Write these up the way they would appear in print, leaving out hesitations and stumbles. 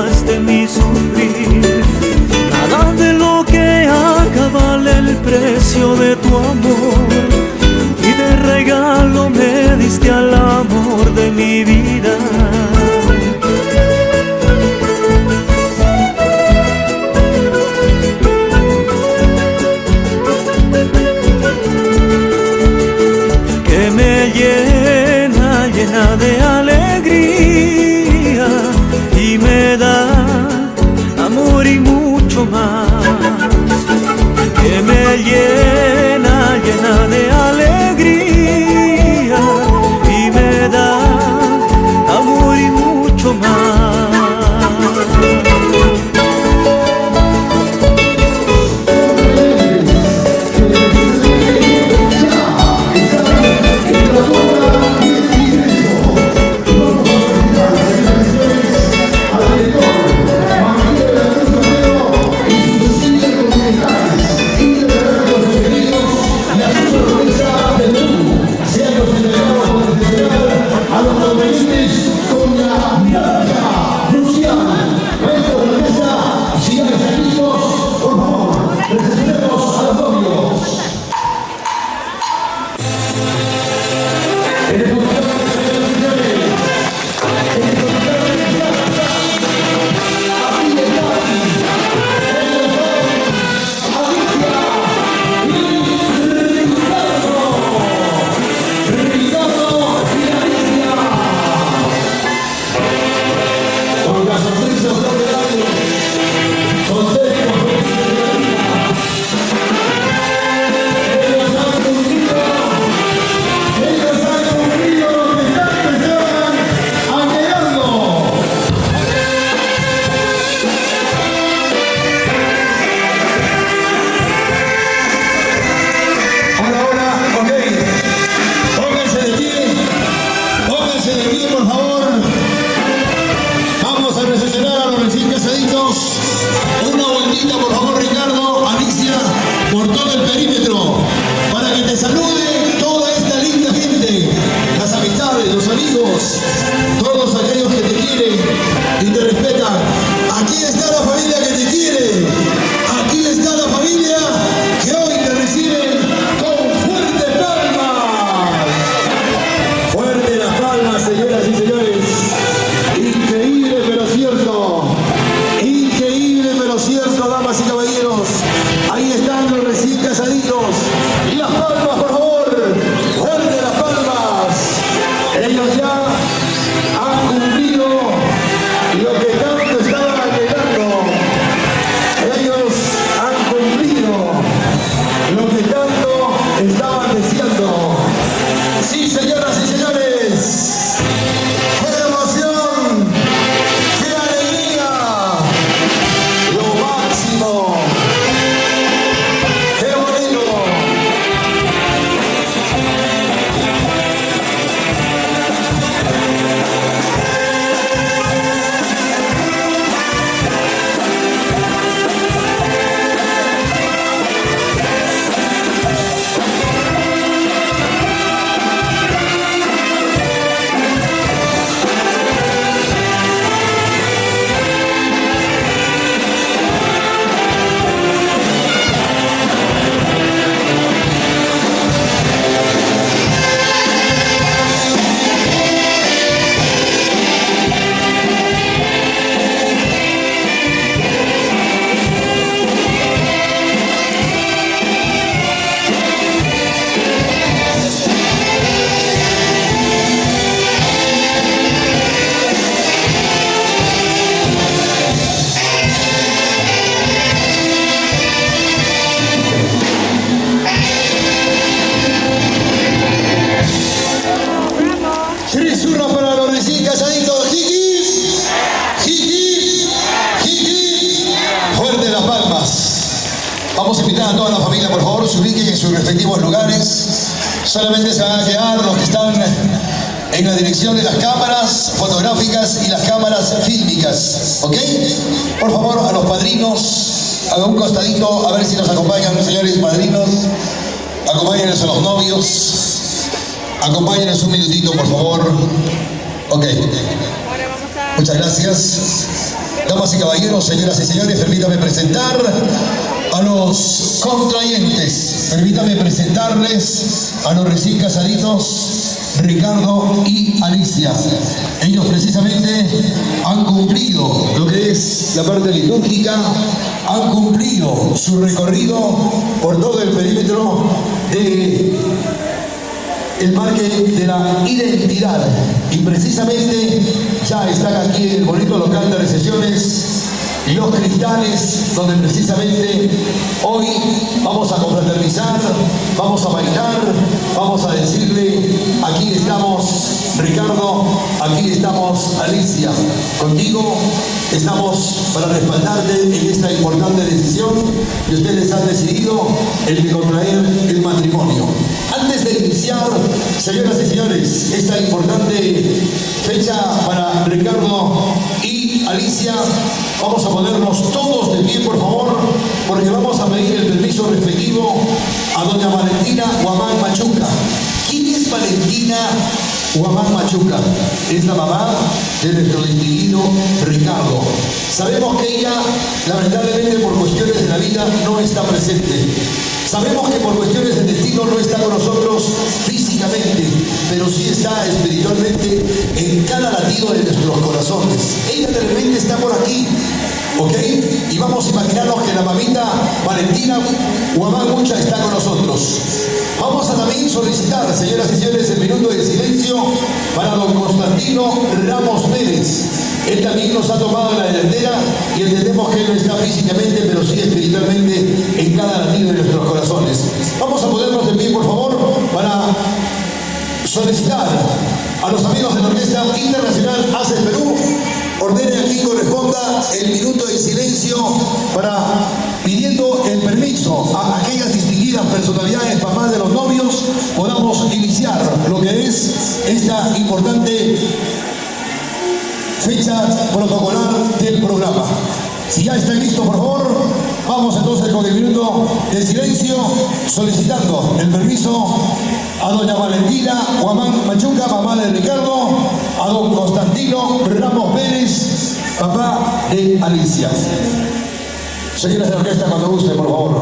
más de mi sufrir. Nada de lo que haga vale el precio de tu amor, y de regalo me diste al amor de mi vida. Que me llena, llena de alegría, y me da amor y mucho más. Que me llena, llena de alegría, y me da amor y mucho más. Vamos a invitar a toda la familia, por favor, se ubiquen en sus respectivos lugares. Solamente se van a quedar los que están en la dirección de las cámaras fotográficas y las cámaras fílmicas, ¿ok? Por favor, a los padrinos, hagan un costadito, a ver si nos acompañan, señores padrinos. Acompáñenos a los novios. Acompáñenos un minutito, por favor. Ok. Muchas gracias. Damas y caballeros, señoras y señores, permítame presentar a los contrayentes. Permítame presentarles a los recién casaditos, Ricardo y Alicia. Ellos precisamente han cumplido lo que es la parte litúrgica, han cumplido su recorrido por todo el perímetro de el parque de la identidad, y precisamente ya están aquí en el bonito local de recepciones Los Cristales, donde precisamente hoy vamos a confraternizar, vamos a bailar, vamos a decirle: aquí estamos Ricardo, aquí estamos Alicia, contigo estamos para respaldarte en esta importante decisión que ustedes han decidido, el de contraer el matrimonio. Antes de iniciar, señoras y señores, esta importante fecha para Ricardo y Alicia, vamos a ponernos todos de pie, por favor, porque vamos a pedir el permiso respectivo a doña Valentina Guamán Machuca. ¿Quién es Valentina Guamán Machuca? Es la mamá de nuestro distinguido Ricardo. Sabemos que ella, lamentablemente por cuestiones de la vida, no está presente. Sabemos que por cuestiones del destino no está con nosotros físicamente, pero sí está espiritualmente en cada latido de nuestros corazones. Ella de repente está por aquí, ¿ok? Y vamos a imaginarnos que la mamita Valentina Guamán Mucha está con nosotros. Vamos a también solicitar, señoras y señores, el minuto de silencio para don Constantino Ramos Pérez. Él también nos ha tomado la delantera y entendemos que él no está físicamente, pero sí espiritualmente en cada latido de nuestros corazones. Vamos a ponernos de pie, por favor, para solicitar a los amigos de la Orquesta Internacional ACES Perú, ordene aquí corresponda el minuto de silencio para pidiendo el permiso a aquellas distinguidas personalidades, papás de los novios, podamos iniciar lo que es esta importante fecha protocolar del programa. Si ya está listo, por favor, vamos entonces con el minuto de silencio, solicitando el permiso a doña Valentina Guamán Machuca, mamá de Ricardo, a don Constantino Ramos Pérez, papá de Alicia. Señoras de la orquesta, cuando guste, por favor.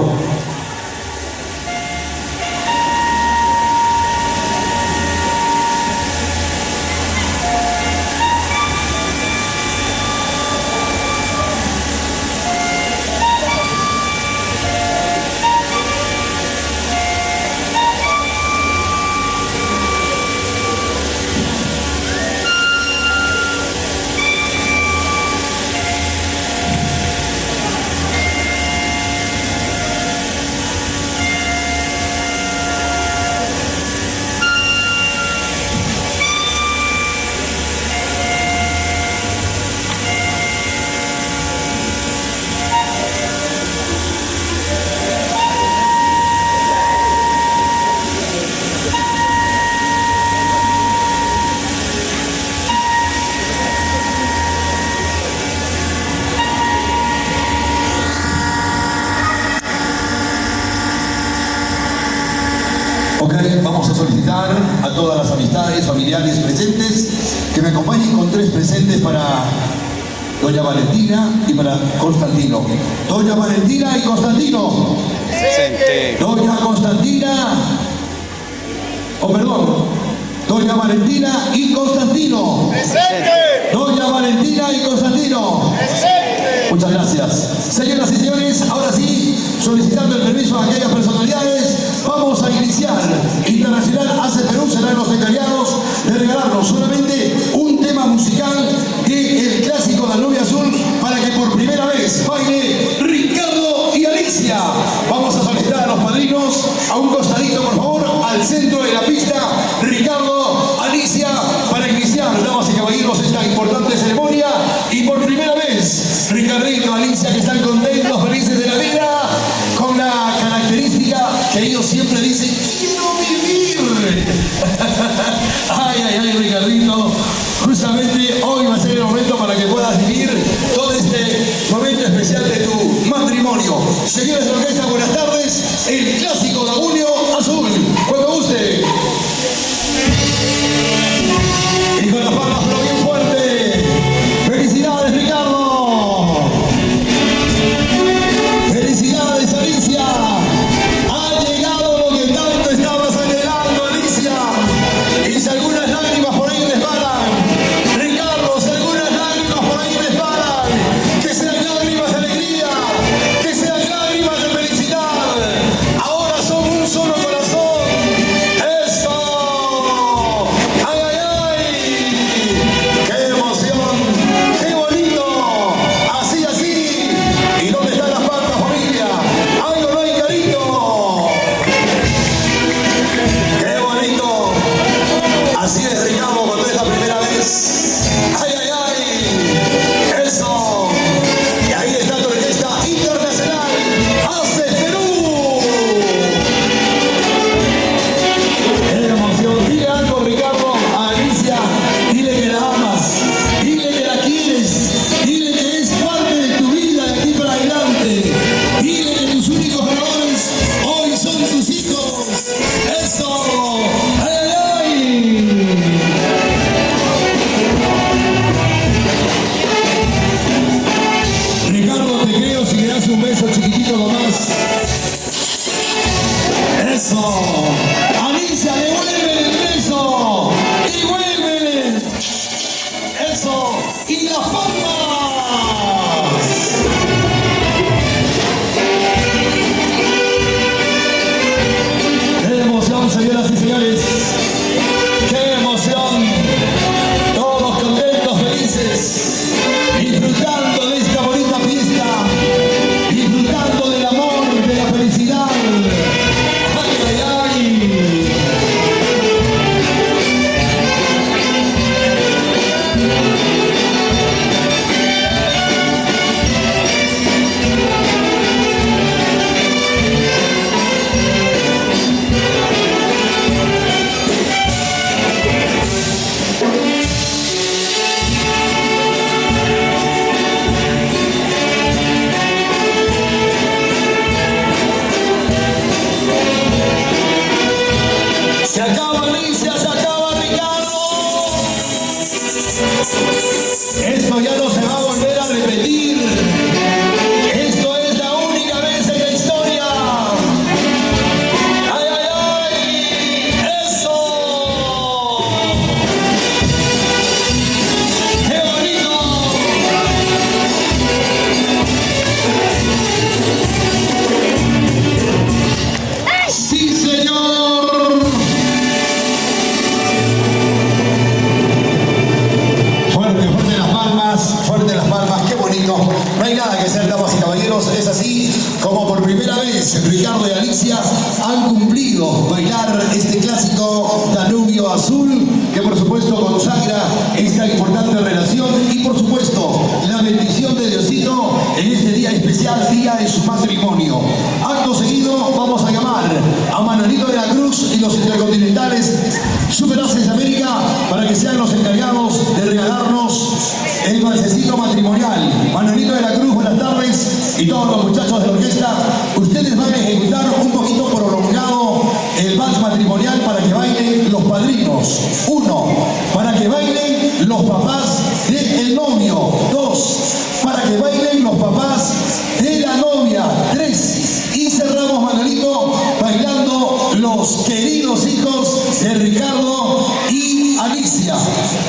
Vamos a solicitar a todas las amistades, familiares presentes que me acompañen con tres presentes para doña Valentina y para Constantino. Doña Valentina y Constantino. Presente. Doña Constantina, doña Valentina y Constantino. Presente. Doña Valentina y Constantino. Presente. Muchas gracias. Señoras y señores, ahora sí, solicitando el permiso a aquellas personalidades, vamos a iniciar. Internacional ACES Perú serán los encargados de regalarnos solamente un tema musical del clásico La Novia Azul para que por primera vez baile Ricardo y Alicia. Vamos a solicitar a los padrinos a un costadito, por favor, al centro de la pista. Ricardo, Alicia, para iniciar, damas y caballeros, esta importante ceremonia. Y por primera vez, Ricardito, Alicia, que están contentos, felices de la vida, con la característica que ellos siempre dicen: quiero vivir. Ay, ay, ay, Ricardito, justamente hoy va a ser el momento para que puedas vivir todo este momento especial de tu matrimonio. Señores de la orquesta, buenas tardes. El clásico Lagunio Azul, cuando guste. Y con las palmas, pero bien fuerte. ¡Felicidades, Ricardo! un beso chiquitito nomás. Eso. Alicia, devuelve el beso. Y vuelve. Eso. Y las palmas. ¡Qué emoción, señoras y señores! ¡Qué emoción! Todos contentos, felices, disfrutando de esta bonita fiesta, disfrutando del amor, de la felicidad. ¡Ay, ay, ay! Se acaba Alicia, se acaba Ricardo. Esto ya no se va a volver a repetir. Esto es la única vez en la historia. ¡Ay, ay, ay! ¡Eso! ¡Qué bonito! ¡Sí, señor! Fuerte las palmas, qué bonito. No hay nada que hacer, damas y caballeros. Es así como por primera vez Ricardo y Alicia han cumplido bailar este clásico Danubio Azul, que por supuesto consagra esta importante relación y por supuesto la bendición de Diosito en este día especial, día de su matrimonio. Acto seguido vamos a llamar a Manolito de la Cruz y los Intercontinentales Super Aces de América para que sean los encargados de regalarnos el valsecito matrimonial. Manolito de la Cruz, buenas tardes, y todos los muchachos de la orquesta, ustedes van a ejecutar un poquito prolongado el vals matrimonial para que bailen los padrinos. 1, para que bailen los papás del novio. 2, para que bailen los papás de la novia. 3, y cerramos, Manolito, bailando los queridos hijos de Ricardo y Alicia.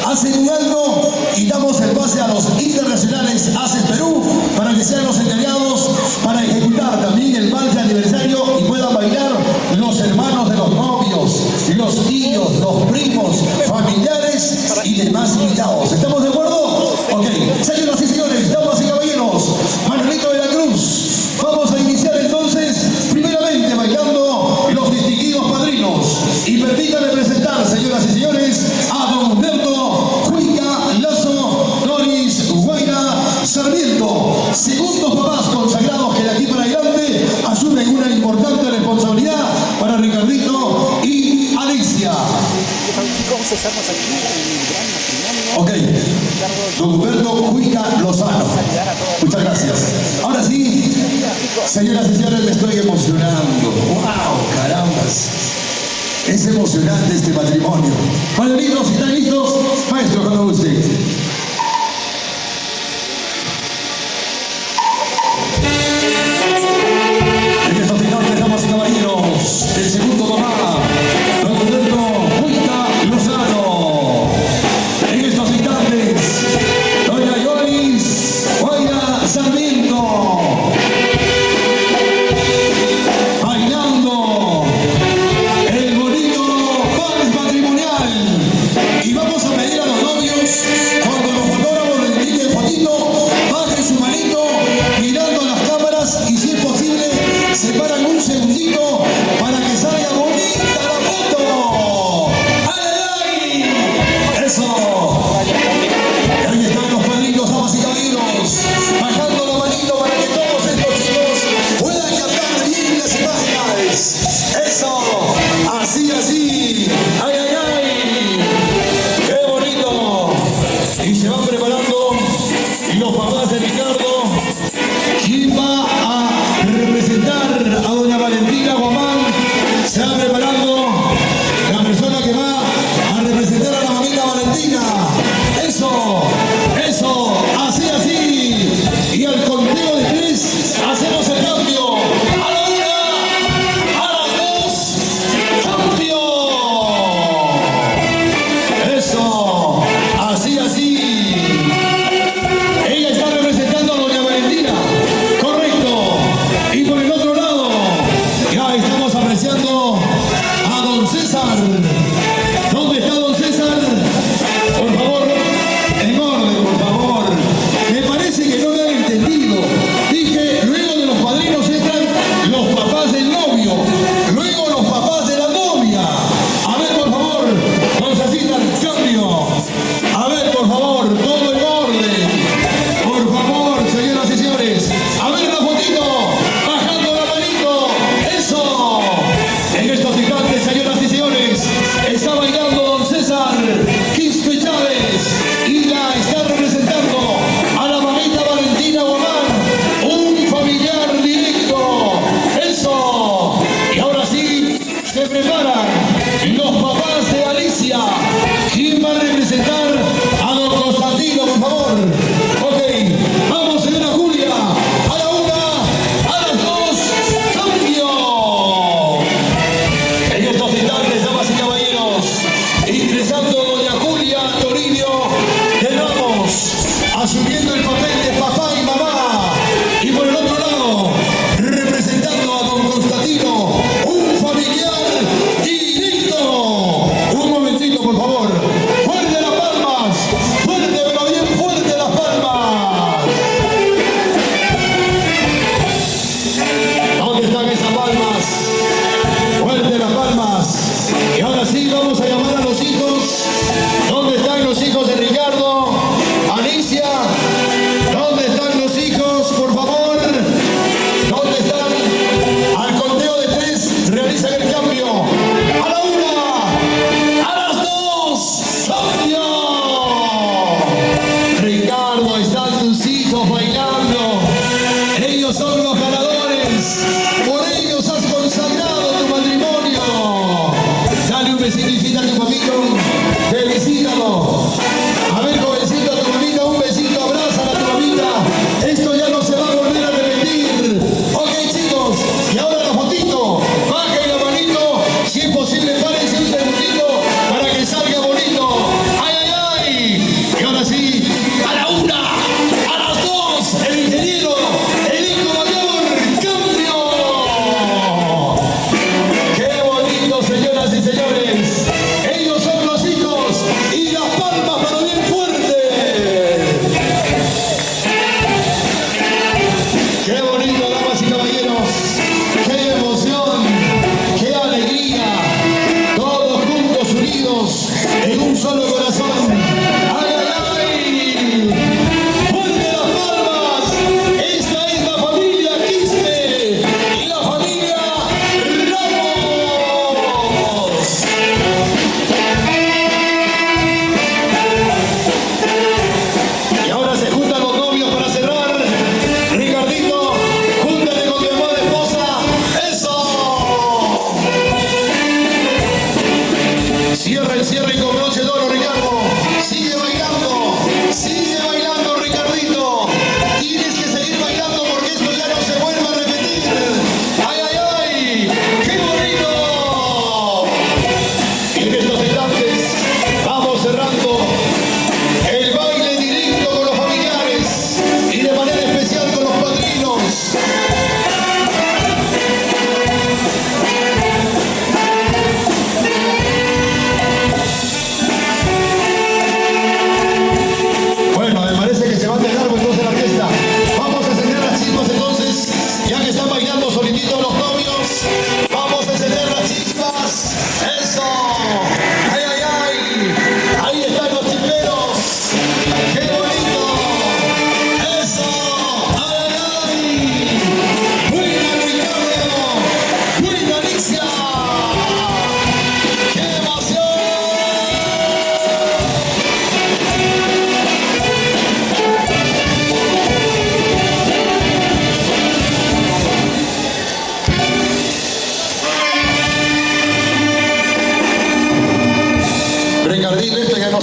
Hacen un alto y damos el pase a los internacionales Aces Perú para que sean los encargados para ejecutar también el vals de aniversario y puedan bailar los hermanos de los novios, los tíos, los primos, familiares y demás invitados. ¿Estamos de acuerdo? Ok. Señoras y señores, damas y caballeros, Manolito de la Cruz, vamos a iniciar entonces primeramente bailando los distinguidos padrinos. Y permítanme presentar, señoras y señores, a don Humberto Cuica Lazo Doris Guaira Sarmiento, segundos papás consagrados que de aquí para adelante asumen una importante responsabilidad para Ricardito y Alicia. Ok, don Humberto Cuica Lozano. Muchas gracias. Ahora sí, señoras y señores, me estoy emocionando. ¡Wow! ¡Carambas! Es emocionante este matrimonio. Manolitos, si están listos, maestro, cuando guste. En estos instantes, damas y caballeros, el segundo mamá, don Humberto Cuica Lozano. En estos instantes, doña Doris Guaira Sarmiento. Bailando el bonito vals matrimonial. Y vamos a pedir a los novios, cuando los fotógrafos les indiquen fotito, bajen su manito mirando a las cámaras y si es posible se paran un segundito para que salga bonita la foto. ¡Ay, ay! ¡Eso! Y ahí están los padrinos, damas y caballeros, bajando la manito para que todos estos chicos puedan captar bien las imágenes. ¡Eso! ¡Así, así! ¡Ay, ay, ay! ¡Qué bonito! Y se van preparando los papás de Ricardo. ¿Quién va a representar a doña Valentina Guamán? Se va preparando la persona que va a representar a la mamita Valentina. ¡Eso! ¡Eso! ¡Así, así! Y al conteo de 3 hacemos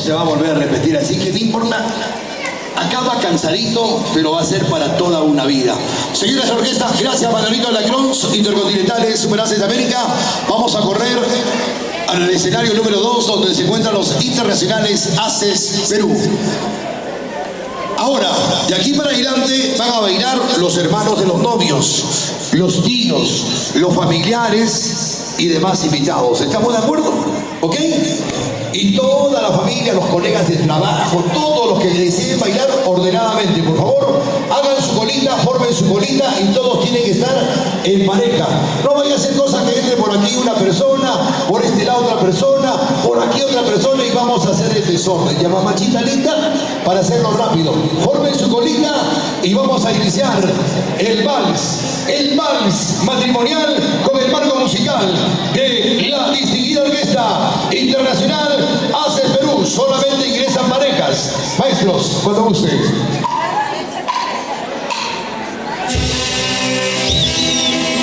se va a volver a repetir, así que no importa. Acaba cansadito, pero va a ser para toda una vida. Señoras y orquesta, gracias Manolito Lacrons, Intercontinentales Superaces de América. Vamos a correr al escenario número 2, donde se encuentran los internacionales Haces Perú. Ahora, de aquí para adelante van a bailar los hermanos de los novios, los tíos, los familiares y demás invitados. ¿Estamos de acuerdo? ¿Ok? Y toda la familia, los colegas de trabajo, todos los que deseen bailar ordenadamente, por favor, hagan su colita, formen su colita y todos tienen que estar en pareja. No vaya a hacer cosas que entre por aquí una persona, por este lado otra persona, por aquí otra persona y vamos a hacer el desorden. Llama machita linda para hacerlo rápido. Formen su colita y vamos a iniciar el vals matrimonial con el marco musical de la distinguida orquesta internacional Haces Perú. Solamente ingresan parejas. Maestros, cuando gusten.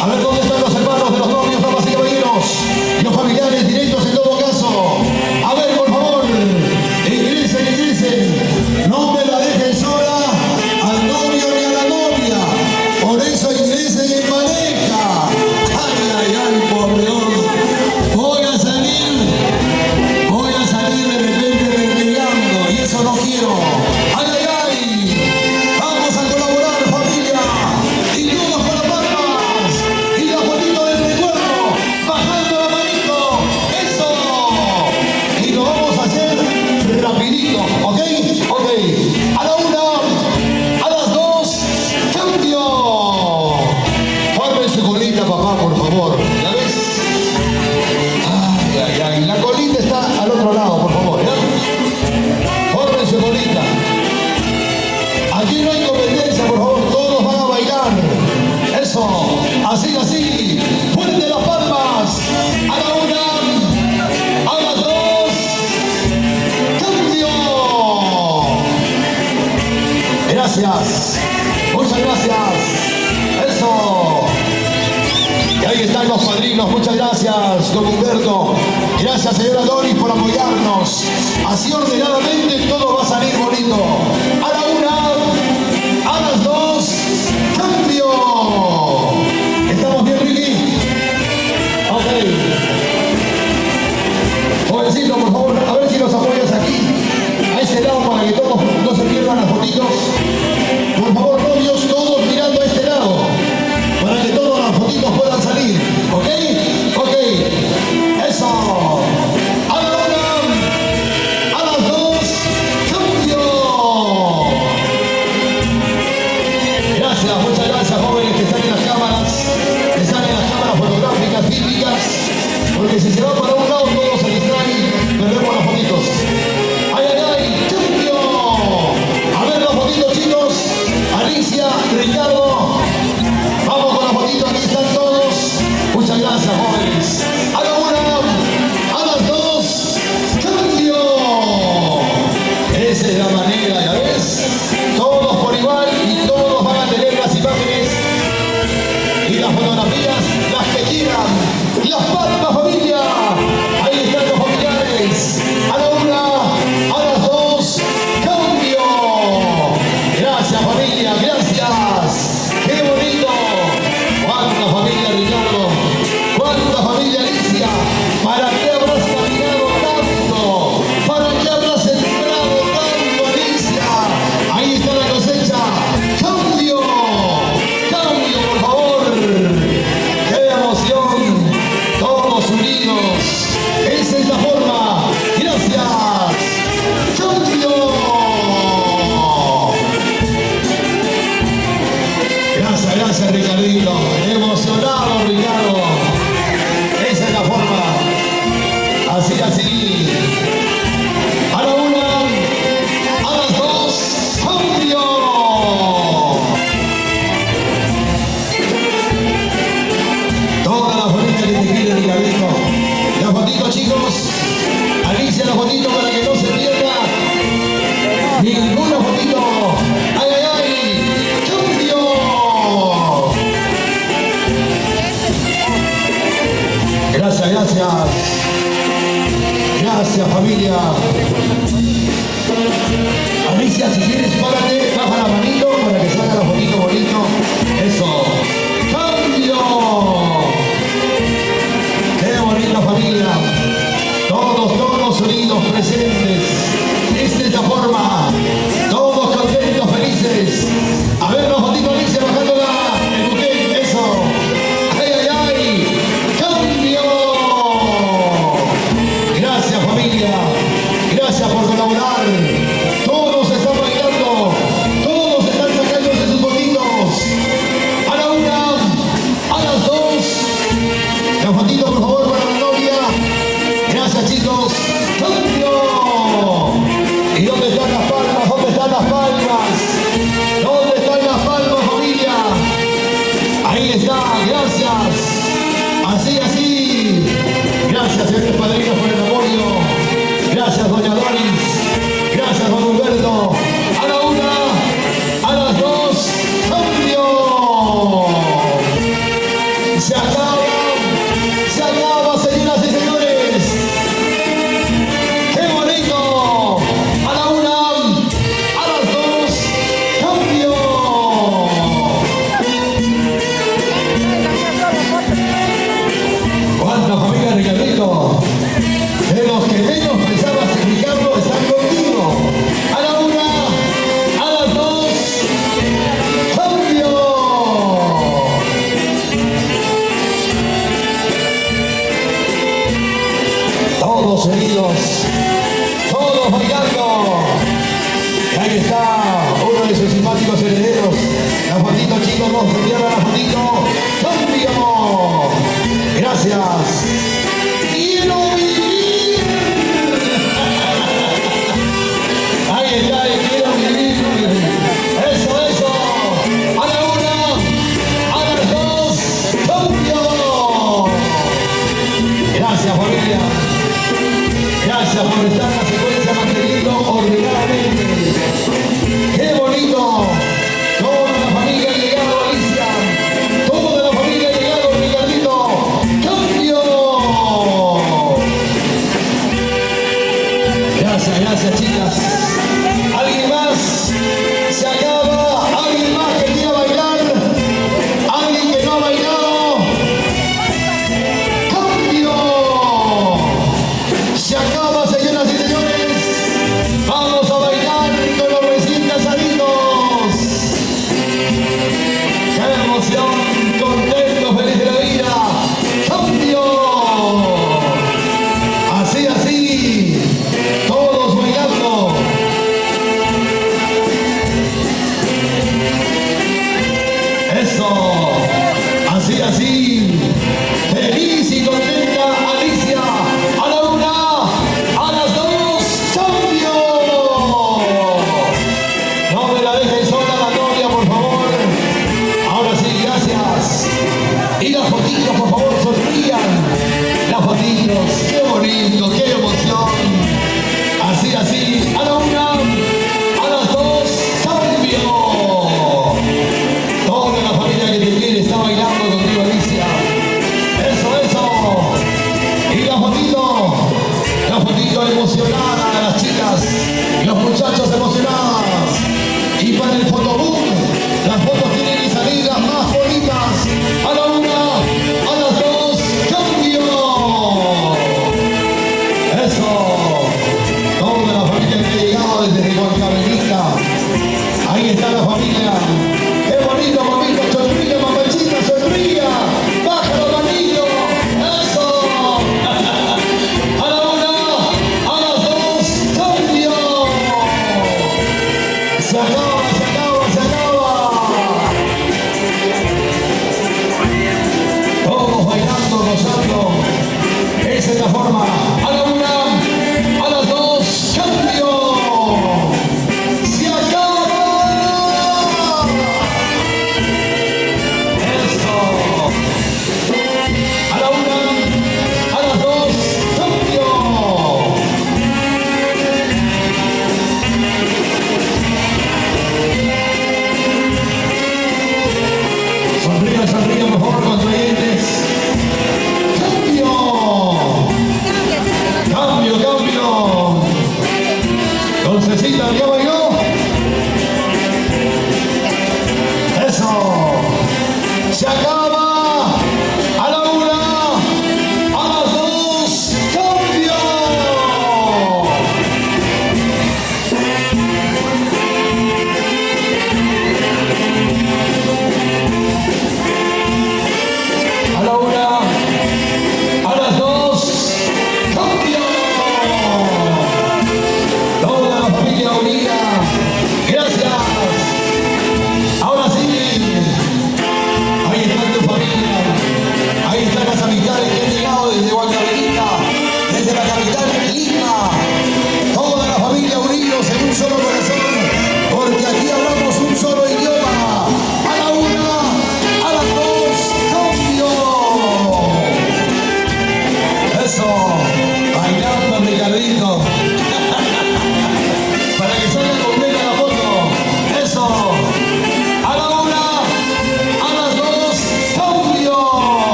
A ver dónde están los hermanos de los novios, damas y caballeros. Los familiares directos en todo caso. A ver, por favor, ingresen, ingresen. No me la dejen sola al novio ni a la novia. Por eso ingresen en pareja. Ay, ay, ay, por Dios. Voy a salir de repente renegando y eso no quiero. Ay, ay, ay. Vamos a colaborar, familia. Y todos con las palmas. Y la fotito del recuerdo. Bajando la manito. Eso. Y lo vamos a hacer rapidito. ¿Ok? Ok. A la una. A las dos. ¡Cambio! Formen su colita, papá, por favor. ¿Ya ves? Ay, ay, ay. La colita está al otro lado, por favor. ¿Ya? Formen su colita. Aquí no hay competencia, por favor. Todos van a bailar. Eso. Así, así. Fuerte las palmas. A la una. A las dos. ¡Cambio! Gracias. Muchas gracias. Eso. Y ahí están los padrinos. Muchas gracias, don Humberto. Gracias, señora Doris, por apoyarnos. Así ordenadamente todo va a salir bonito. A la una, a las dos, cambio. ¿Estamos bien, Ricky? Ok. Jovencito, por favor, a ver si nos apoyas aquí, a este lado, para que todos no se pierdan las fotitos. Por favor, novios, todos mirando a este lado, para que todas las fotitos puedan salir. ¿Ok? Ok. Eso. A la una, a las dos, cambio. Gracias, muchas gracias, jóvenes que están en las cámaras, que están en las cámaras fotográficas, fílmicas, porque si se va para un lado todos se distraen, perdemos las fotitos. ¡Ay, ay, ay! ¡Cambio! A ver las fotitos, chicos. Alicia, Ricardo. Vamos con las fotitos, aquí están todos. Muchas gracias, jóvenes. A la una, a las dos, cambio. Esa es la manera, ¿ya ves? Todos por igual y todos van a tener las imágenes y las fotografías, las que quieran. Las palmas, familia. Ahí están los familiares. A la una, a las dos, cambio. Gracias, familia, gracias. ¡Qué bonito! ¡Cuánta familia, Ricardo! ¡Cuánta familia, Alicia! ¿Para qué habrás caminado tanto? ¿Para qué habrás sembrado tanto, Alicia? Ahí está la cosecha. ¡Cambio! ¡Cambio, por favor! ¡Qué emoción! Todos unidos. Esa es la forma. Gracias. ¡Cambio! Gracias, gracias, Ricardito. Emocionado, Ricardo. Esa es la forma. Así, así. A la una, a las dos, cambio. Toda la familia que te quiere, Ricardito. La fotito, chicos. Alicia, la fotito para que no se pierda ninguna fotito. ¡Ay, ay, ay! ¡Cambio! Gracias, gracias. Gracias, las palmas? ¿Dónde están las palmas, familia? Ahí está, gracias. Así, así. Gracias, señores padrinos, por el apoyo. Gracias, doña Doris. Gracias, don Humberto. A la una, a las dos, cambio. Se acaba, señoras y señores. ¡Qué bonito! A la una, a las dos, cambio. ¿Cuánta familia, Ricardito? De los que menos pensabas explicarlo, están contigo. A la una, a las dos, cambio. Todos unidos, todos bailando. Y ahí está uno de sus simpáticos herederos. La fotito, chicos, vamos a enviar la fotito. ¡Cambio! Gracias. ¡Quiero vivir! Ahí está, quiero vivir. Eso, eso. A la una, a las dos, cambio. Gracias, familia. Gracias por estar en la secuencia manteniendo ordenadamente. ¡Qué bonito! Toda la familia ha llegado, Alicia. Toda la familia ha llegado, Ricardito. ¡Cambio! Gracias, gracias, chicas. ¿Alguien más? Se acaba. ¿Alguien más que quiera bailar? ¿Alguien que no ha bailado? ¡Cambio! Se acaba, señoras y señores. Vamos a bailar con los recién casaditos. ¡Qué emoción! Contento, feliz de la vida. ¡Cambio! Así, así. Todos bailando. Eso. Así, así. Feliz y contenta Alicia. A la una, a las dos, cambio. No me la dejen sola la novia, por favor. Ahora sí, gracias. Y las fotitos, por favor, sonrían. Las fotitos, qué bonito, qué emoción. Así, así. A la una, a las dos, cambio. Toda la familia que te quiere está bailando contigo, Alicia. Eso, eso. Y la fotito emocionada de las chicas y los muchachos emocionados. Y para el fotoboom, las fotos tienen que salir las más bonitas. A la una, a las dos, cambio. Eso. Toda la familia que ha llegado desde Huancavelica. Ahí está la familia. ¡Qué bonito, mamita! ¡Sonríe, mamachita! ¡Sonríe! ¡Bájalo, manillo! ¡Eso! A la una, a las dos, cambio. Se acaba, se acaba, se acaba. Todos bailando, gozando. Esa es la forma. A la una, a las dos, cambio. Se acaba. Eso. A la una, a las dos, cambio. Sonrían, sonrían, por favor, contrayentes. ¡Cambio! ¡Cambio, cambio! Dulcecita, ¿ya bailó? ¡Eso! ¡Se acaba! ¡A la una! ¡A las dos! ¡Cambio!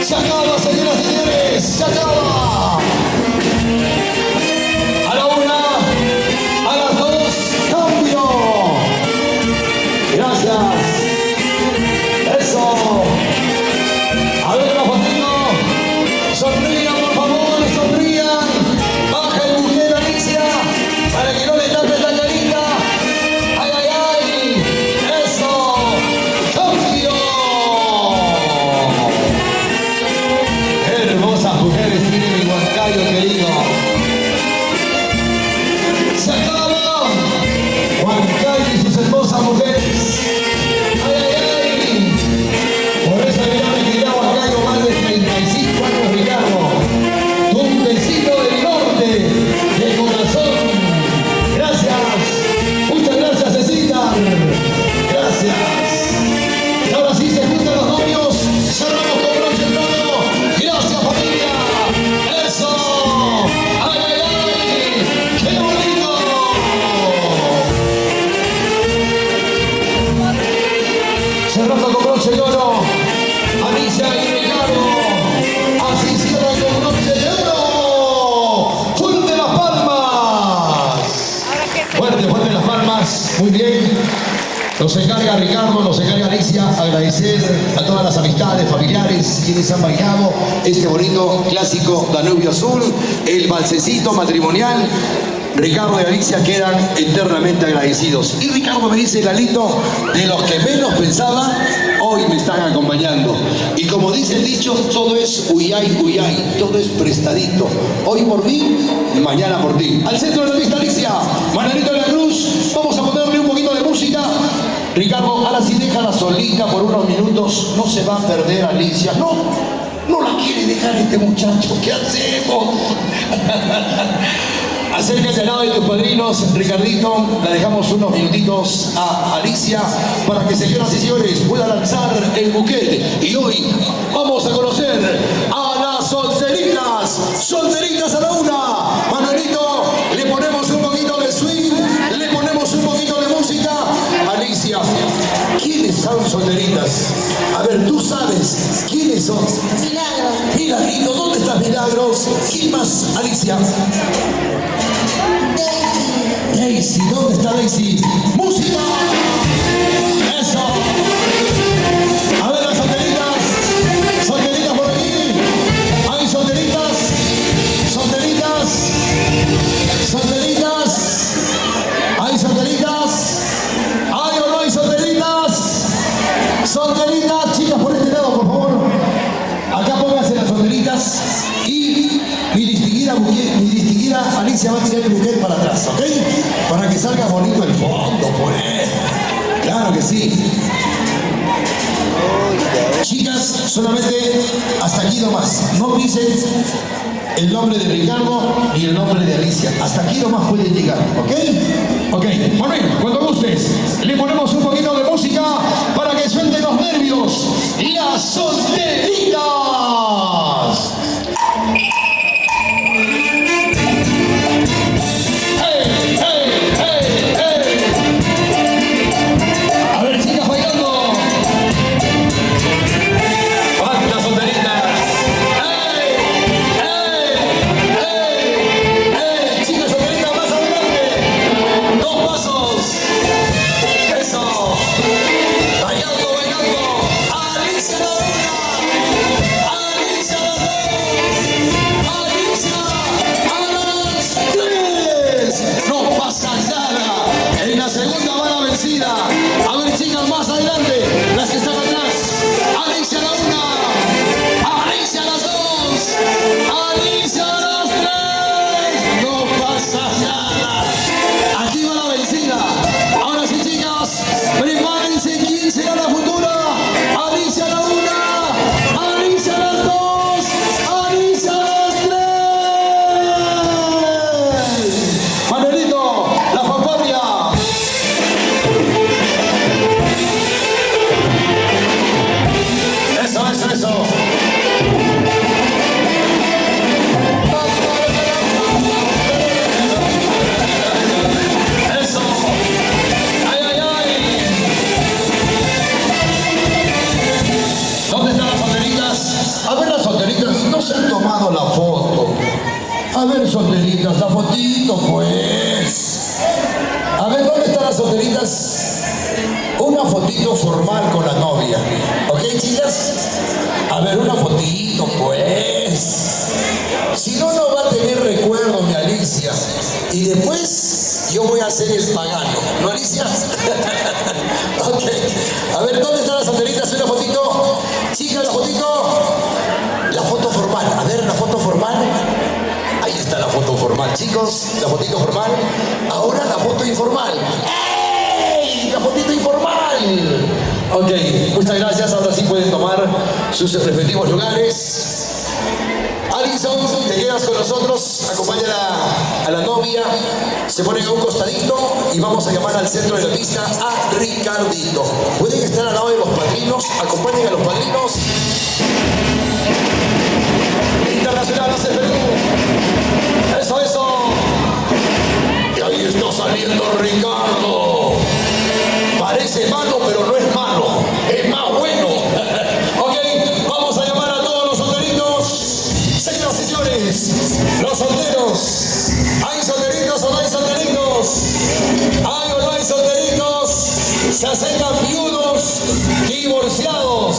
Se acaba, señoras y señores, se acaba. A la una, a las dos, cambio. Gracias. Eso. A ver, la fotito. Sonrían, por favor, sonrían. Baja el mujer, Alicia, para que no le tapes la carita. ¡Ay, ay, ay! ¡Eso! ¡Cambio! Hermosas mujeres tienen mi Huancayo querido. Se acaba Huancayo y sus hermosas mujeres. ¡Ay, ay, ay! Por eso ya me quedé a Huancayo más de 35 años, Ricardo. Un vecino del norte, de corazón. Gracias. Muchas gracias, Cecita. Gracias. Y ahora sí se juntan los novios. Cerramos con broche en mano. Gracias, familia. Eso. ¡Ay, ay, ay! ¡Qué bonito! Cerrando con broche de oro. Alicia y Ricardo. Así cierran con broche de oro. ¡Fuerte las palmas! Fuerte, fuerte las palmas. Muy bien. Nos encarga Ricardo, nos encarga Alicia agradecer a todas las amistades, familiares, quienes han bailado este bonito clásico Danubio Azul, el balsecito matrimonial. Ricardo y Alicia quedan eternamente agradecidos. Y Ricardo me dice, Lalito, de los que menos pensaba, hoy me están acompañando. Y como dice el dicho, todo es uyay, uyay, todo es prestadito. Hoy por mí, mañana por ti. Al centro de la pista, Alicia, Manuelito de la Cruz, vamos a ponerle un poquito de música. Ricardo, ahora sí déjala solita por unos minutos, no se va a perder Alicia. No, no la quiere dejar este muchacho, ¿qué hacemos? Acérquese al lado de tus padrinos, Ricardito. La dejamos unos minutitos a Alicia para que, señoras y señores, pueda lanzar el buquete. Y hoy vamos a conocer a las solteritas. Solteritas a la una. Manuelito, le ponemos un poquito de swing, le ponemos un poquito de música. Alicia, ¿quiénes son solteritas? A ver, tú sabes quiénes son. Milagros. Milagrito, ¿dónde estás, Milagros? ¿Quién más, Alicia? Daisy, ¿dónde está Daisy? ¡Música! ¡Eso! A ver las solteritas. Solteritas por aquí. ¿Hay solteritas? Solteritas. Solteritas. ¿Hay solteritas? ¿Hay o no hay solteritas? Solteritas, chicas, por este lado, por favor. Acá pónganse las solteritas. Y mi distinguida Alicia va a tirar el buquete para atrás, ¿ok? Para que salga bonito el fondo, pues. Claro que sí. Chicas, solamente hasta aquí nomás. No pisen el nombre de Ricardo ni el nombre de Alicia. Hasta aquí nomás pueden llegar, ¿ok? Ok, Manuel, cuando gustes, le ponemos un poquito de música para que suelten los nervios. ¡Las solteritas! Alicia solteritas, la fotito, pues. A ver, ¿dónde están las solteritas? Una fotito formal con la novia. ¿Ok, chicas? A ver, una fotito, pues. Si no, no va a tener recuerdo, mi Alicia. Y después yo voy a ser el pagano. ¿No, Alicia? Ok. A ver, ¿dónde están las solteritas? Una fotito. Chicas, la fotito. La foto formal. A ver, la foto formal. Ahí está la foto formal, chicos. La fotito formal. Ahora la foto informal. ¡Ey! La fotito informal. Ok, muchas gracias. Ahora sí pueden tomar sus respectivos lugares. Alison, te quedas con nosotros. Acompaña a la novia. Se ponen a un costadito y vamos a llamar al centro de la pista a Ricardito. Pueden estar al lado de los padrinos. Acompañen a los padrinos. Internacional hace Perú. Eso, eso. Y ahí está saliendo Ricardo. Parece malo, pero no es malo. Es más bueno. Ok, vamos a llamar a todos los solteritos. Señoras y señores, los solteros. ¿Hay solteritos o no hay solteritos? ¿Hay o no hay solteritos? Se acercan viudos, divorciados.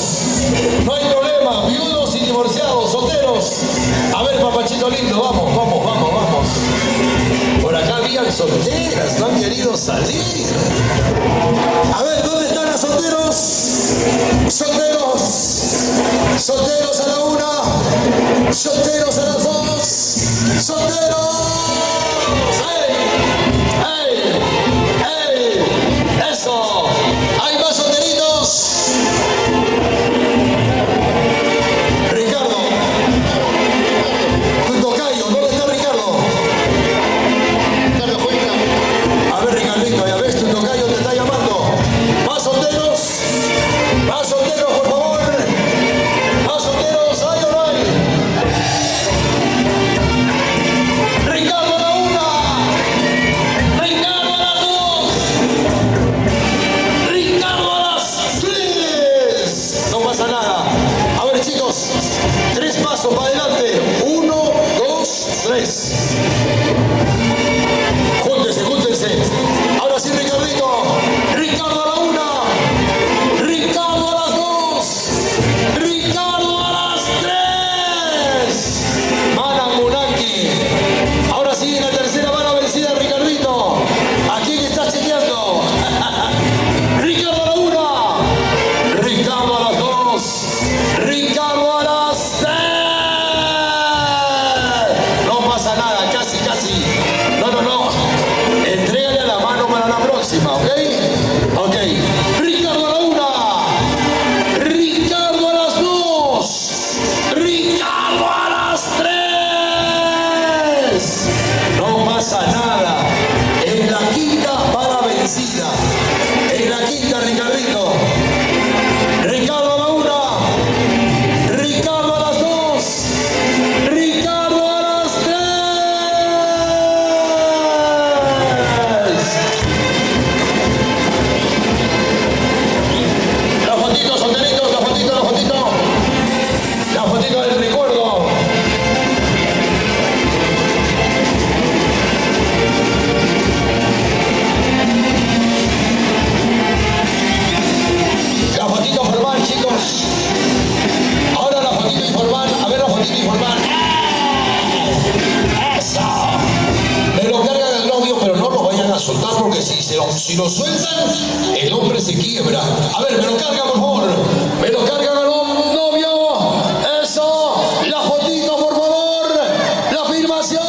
No hay problema, viudos y divorciados, solteros. A ver, papachito lindo, vamos, vamos, vamos, vamos. Por acá habían solteras, no han querido salir. A ver, ¿dónde están los solteros? Solteros. Solteros a la una. Solteros a las dos. Solteros. ¡Ey! ¡Ey! ¡Ey! ¡Eso! ¿Hay más solteritos? Ricardo. Tu tocayo, ¿dónde está Ricardo? A ver, Ricardito, ya ves, tu tocayo te está llamando. ¿Más solteros? ¿Más solteros, por favor? ¿Más solteros? ¿Hay o no hay? Ricardo a la una. Ricardo a las dos. Ricardo a las tres. No pasa nada. A ver, chicos, 3 pasos para adelante. 1, 2, 3. Júntense, júntense. Ahora sí, Ricardito. Ricardo a la una. Ricardo a las dos. Ricardo a las tres. Manamunaki. Ahora sí, en la tercera mano vencida, Ricardito. ¿A quién estás chequeando? Ricardo a la una. Ricardo a las dos. Ricardo a las tres. No pasa nada, casi, casi. No, no, no. Entrégale a la mano para la próxima, ¿ok? Ok. Ricardo a la una. Ricardo a las dos. Ricardo a las tres. No pasa nada. En la quinta para vencida. En la quinta, Ricardito. Ricardo a la una. Ricardo a las dos. Ricardo a las tres. La fotito, solteritos, la fotito, la fotito. La fotito del recuerdo. La fotito formal, chicos. Ahora la fotito informal. A ver la fotito informal. ¡Eso! Me lo cargan al novio, pero no lo vayan a soltar porque si lo sueltan, el hombre se quiebra. A ver, me lo cargan, por favor. Me lo cargan al novio. Eso. La fotito, por favor. La afirmación.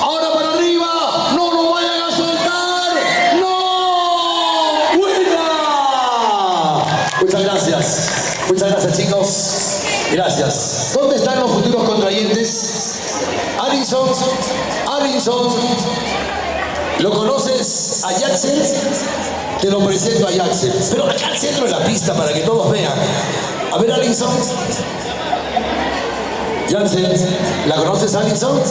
Ahora para arriba. No lo vayan a soltar. ¡No! ¡Buena! Muchas gracias. Muchas gracias, chicos. Gracias. ¿Dónde están los futuros contrayentes? Alison. Alison. ¿Lo conoces a Jackson? Te lo presento a Jackson. Pero acá al centro de la pista para que todos vean. A ver, Alison. Jackson, ¿la conoces, Alison?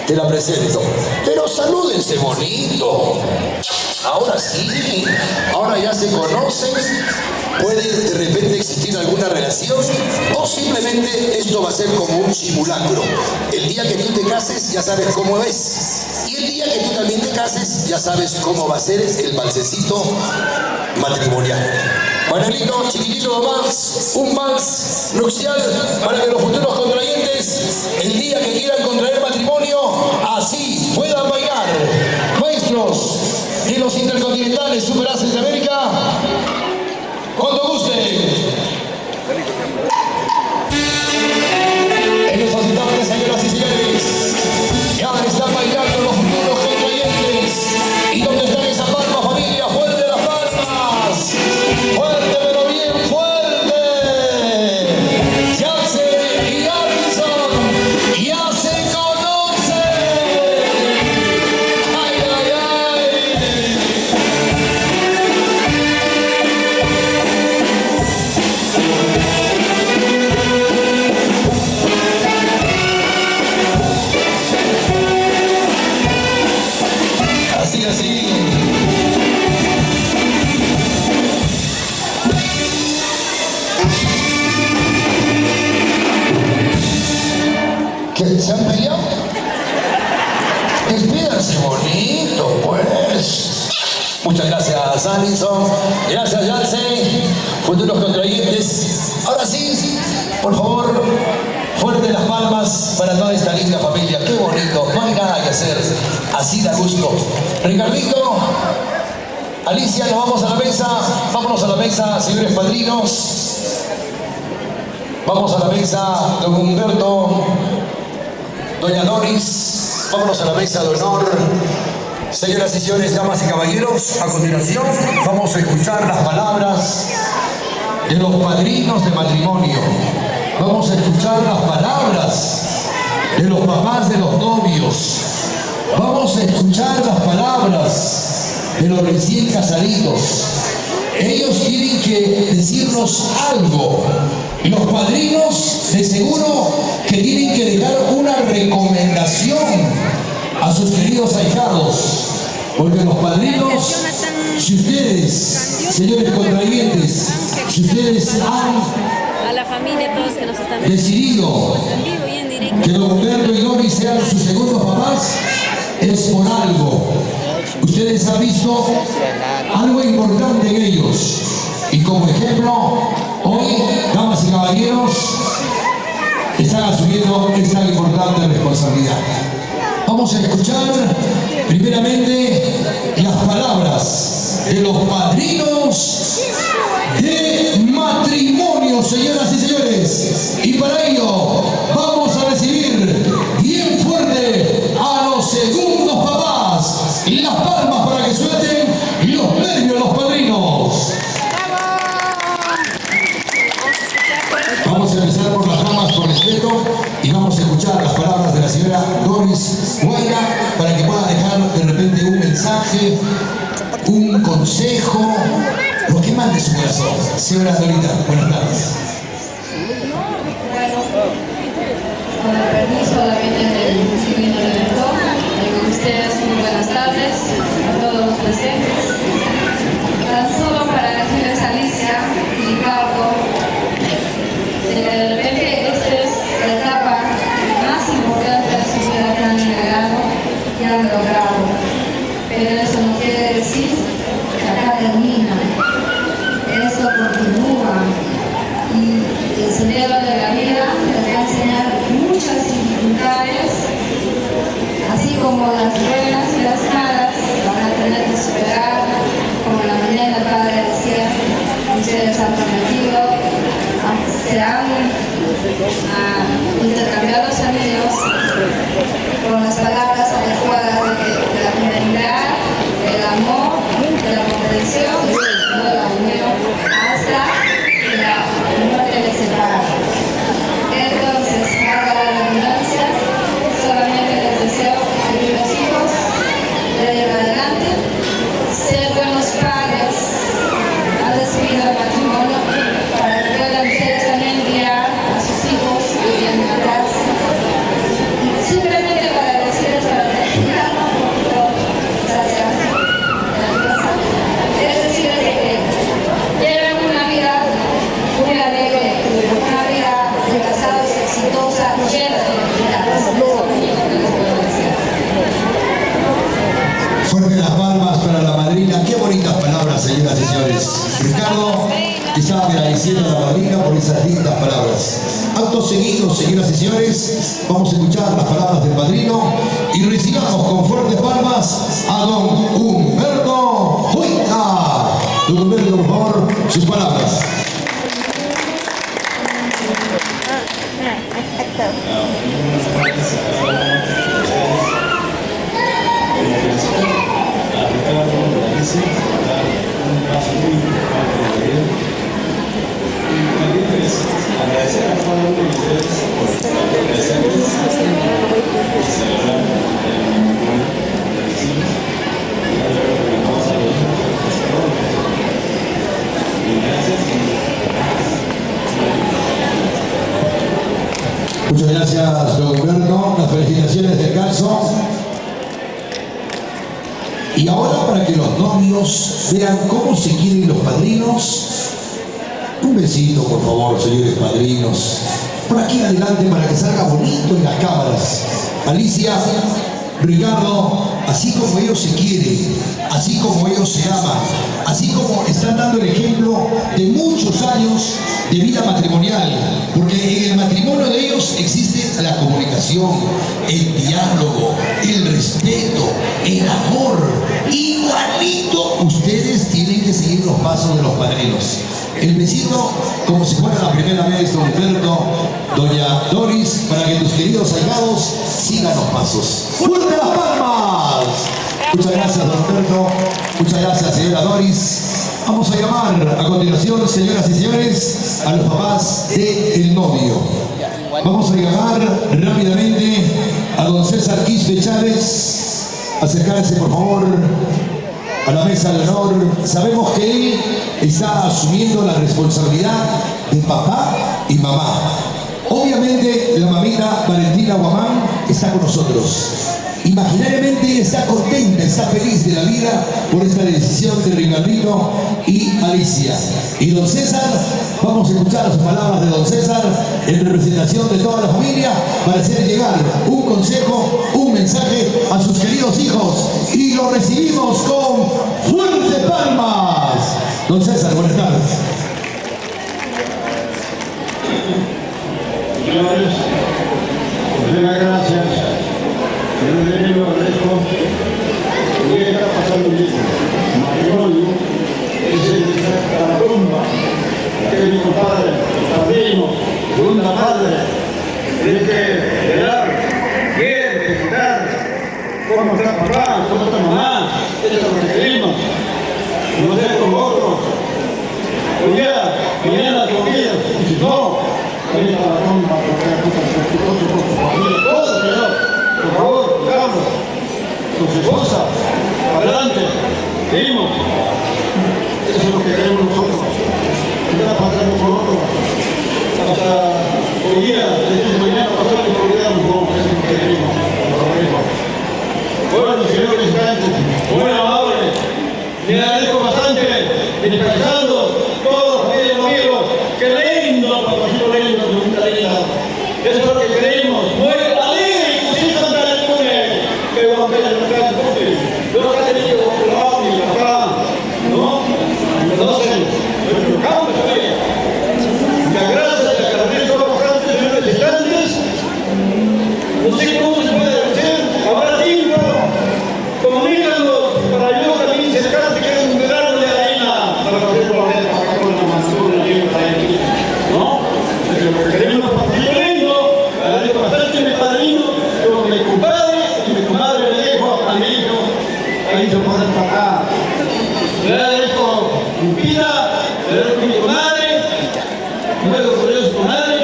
Te la presento. Pero salúdense bonito. Ahora sí. Ahora ya se conocen. ¿Puede de repente existir alguna relación? ¿O simplemente esto va a ser como un simulacro? El día que tú te cases ya sabes cómo es. Y el día que tú también te cases ya sabes cómo va a ser el valsecito matrimonial. Manuelito, chiquitito vals, un vals nupcial para que los futuros contrayentes, el día que quieran contraer matrimonio, así puedan bailar. Maestros de los intercontinentales Superaces de América, cuando gusten. En estos instantes, señoras y señores, ya están bailando los futuros contrayentes. ¿Y dónde están esas palmas, familia? ¡Fuerte las palmas! ¡Fuerte, pero bien fuerte! Jansen y Alison ya se conocen. ¡Ay, ay, ay! Así, así. ¿Que se han peleado? Despídanse bonito, pues. Muchas gracias, Alison. Gracias, Jansen. Futuros contrayentes. Ahora sí, por favor, fuerte las palmas para toda esta linda familia. Qué bonito. No hay nada que hacer. Así da gusto. Ricardito, Alicia, nos vamos a la mesa. Vámonos a la mesa, señores padrinos. Vamos a la mesa, don Humberto, doña Doris. Vámonos a la mesa de honor. Señoras y señores, damas y caballeros, a continuación vamos a escuchar las palabras de los padrinos de matrimonio. Vamos a escuchar las palabras de los papás de los novios. Vamos a escuchar las palabras de los recién casaditos. Ellos tienen que decirnos algo. Los padrinos de seguro que tienen que dejar una recomendación a sus queridos ahijados. Porque los padrinos, si ustedes, señores contrayentes, si ustedes han a la familia, todos que nos están decidido que don Humberto y Doris sean sus segundos papás, es por algo. Ustedes han visto algo importante en ellos. Y como ejemplo, hoy, damas y caballeros, están asumiendo esta importante responsabilidad. Vamos a escuchar primeramente las palabras de los padrinos de matrimonio, señoras y señores. Y para ello vamos a recibir bien fuerte a los segundos papás. Y las palmas para que suelten los nervios los padrinos. Vamos a empezar por las damas con respeto y vamos a escuchar las palabras de la señora Doris Guaira para que pueda dejar de repente un mensaje, un consejo, lo que mande su corazón. Señora Dorita, buenas tardes. Bueno, con el permiso solamente del divino Redentor, con ustedes muy buenas tardes a todos los presentes. Tan solo para decirles a Alicia y Ricardo, de repente esta es la etapa más importante de su vida que han llegado y han logrado. Pero eso no quiere decir que acá termina. Eso continúa. Y que estaba agradeciendo a la madrina por esas lindas palabras. Acto seguido, señoras y señores, vamos a escuchar las palabras del padrino y recibamos con fuertes palmas a don Humberto Huita. Don Humberto, por favor, sus palabras. Agradecer a cada uno de ustedes por presentes, celebrar el momento de vecinos. Muchas gracias, don Humberto. Las felicitaciones del caso. Y ahora, para que los novios vean cómo se quieren los padrinos, un besito, por favor, señores padrinos. Por aquí adelante para que salga bonito en las cámaras. Alicia, Ricardo, así como ellos se quieren, así como ellos se aman, así como están dando el ejemplo de muchos años de vida matrimonial, porque en el matrimonio de ellos existe la comunicación, el diálogo, el respeto, el amor. Igualito ustedes tienen que seguir los pasos de los padrinos. El besito, como si fuera la primera vez, don Humberto, doña Doris, para que tus queridos allegados sigan los pasos. ¡Fuerte las palmas! Muchas gracias, don Humberto. Muchas gracias, señora Doris. Vamos a llamar a continuación, señoras y señores, a los papás del novio. Vamos a llamar rápidamente a don César Quispe Chávez. Acercarse, por favor, a la mesa de honor. Sabemos que él está asumiendo la responsabilidad de papá y mamá. Obviamente la mamita Valentina Guamán está con nosotros. Imaginariamente está contenta, está feliz de la vida por esta decisión de Ricardito y Alicia. Y don César, vamos a escuchar las palabras de don César en representación de toda la familia para hacer llegar un consejo, un mensaje a sus queridos hijos. Y lo recibimos con fuertes palmas. Don César, buenas tardes. Señores, den las gracias. Yo le digo agradezco que está pasando bien. El matrimonio es el de la tumba, que es mi compadre, el padrino, segunda padre. Tiene que velar, ver, visitar cómo está papá, cómo está mamá. Eso es lo que queremos. No sé con otros. Hoy día, mañana con ellos, y si no, ahí está la tumba, porque hay cosas respetuosas con su familia, todo, señor. Por favor, Carlos, con su esposa, adelante, seguimos. Eso es lo que queremos nosotros. No la pasamos por otro. Hasta hoy día, desde mañana pasamos por día, no, eso es lo que queremos. Bueno, señores visitantes, muy amables, le agradezco bastante, empezando todos los amigos, qué lindo, papacito lindo, pregunta linda. Eso es lo que queremos, muy alegre. Yo acá he tenido un lado y acá, ¿no? Entonces, nuestro campo todavía. Muchas gracias, te agradezco bastante, señores visitantes. No sé cómo se puede hacer, habrá tiempo. Comunícanos para yo también cercarte que es un verano de arena para poder volver acá con la manzana y la arena, ¿no? Pero lo que queremos es un lindo, agradezco bastante mi padrino, con mi compadre y mi comadre le dejo a mi hijo. Ahí se ponen para acá. Le agradezco mi vida, le agradezco mi comadre, luego por eso su madre,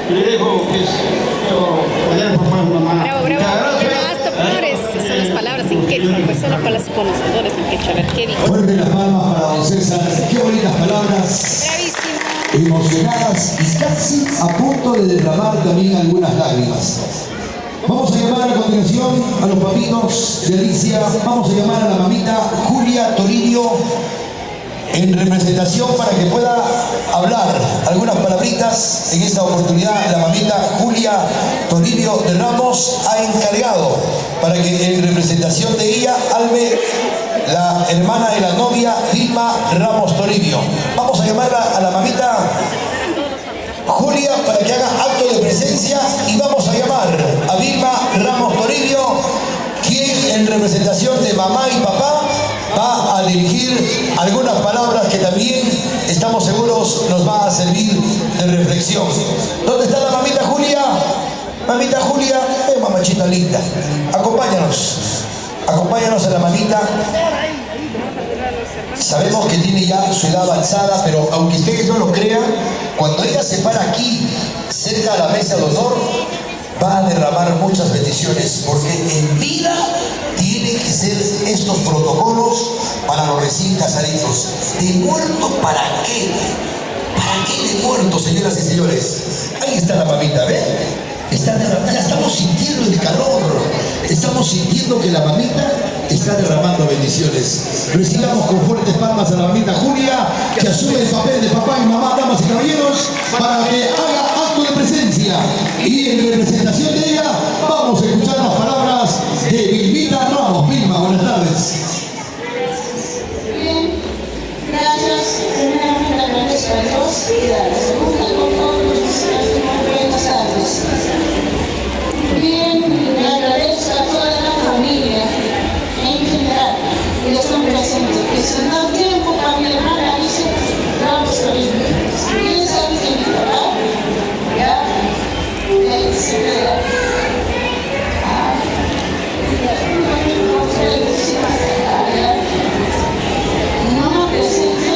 y le dejo que es allá por mamá. Bravo, bravo. Basta, flores. Son las palabras en quechua, pues solo para los conocedores en quechua. A ver, ¿qué dijo? Fuerte las palmas para don César. Qué bonitas palabras. Bravísimo. Emocionadas y casi a punto de derramar también algunas lágrimas. Vamos a llamar a continuación a los papinos de Alicia. Vamos a llamar a la mamita Julia Toribio en representación para que pueda hablar algunas palabritas. En esta oportunidad la mamita Julia Toribio de Ramos ha encargado para que en representación de ella hable la hermana de la novia Dilma Ramos Toribio. Vamos a llamar a la mamita Julia para que haga acto de presencia y vamos a llamar a Vilma Ramos Toribio, quien en representación de mamá y papá va a dirigir algunas palabras que también estamos seguros nos va a servir de reflexión. ¿Dónde está la mamita Julia? Mamita Julia, mamachita linda, acompáñanos a la mamita. Sabemos que tiene ya su edad avanzada, pero aunque ustedes no lo crean, cuando ella se para aquí, cerca de la mesa de honor, va a derramar muchas bendiciones, porque en vida tiene que ser estos protocolos para los recién casaditos. ¿De muerto para qué? ¿Para qué de muerto, señoras y señores? Ahí está la mamita, ¿ven? Ya estamos sintiendo el calor, estamos sintiendo que la mamita está derramando bendiciones. Recibamos con fuertes palmas a la mamita Julia, que asume el papel de papá y mamá, damas y caballeros, para que haga acto de presencia. Y en representación de ella, vamos a escuchar las palabras de Vilmita Ramos. Vilma, buenas tardes. Bien, gracias. Primeramente agradezco a Dios y a la segunda con todos los buenas tardes. Bien, le agradezco a toda la familia en general que están presentes, que se dan tiempo para mi hermana Alicia Ramos Toribio. Bien sabe que mi papá ya se queda. Mi mamá presente,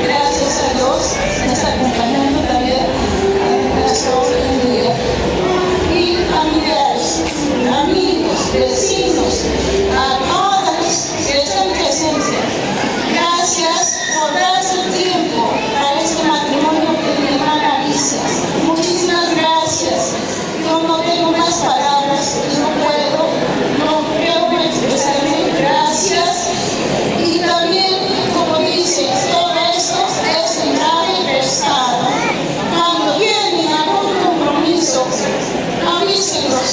gracias a Dios, me está acompañando también a la día. Y familiares, amigos, vecinos, a todos que están presentes. Gracias por darse el tiempo para este matrimonio de mi hermana Alicia. Muchísimas gracias. Yo no tengo más palabras, no puedo expresarme. Gracias. Y también, como dice, todo esto es sembrado y prestado. Cuando vienen a un compromiso, avísenos,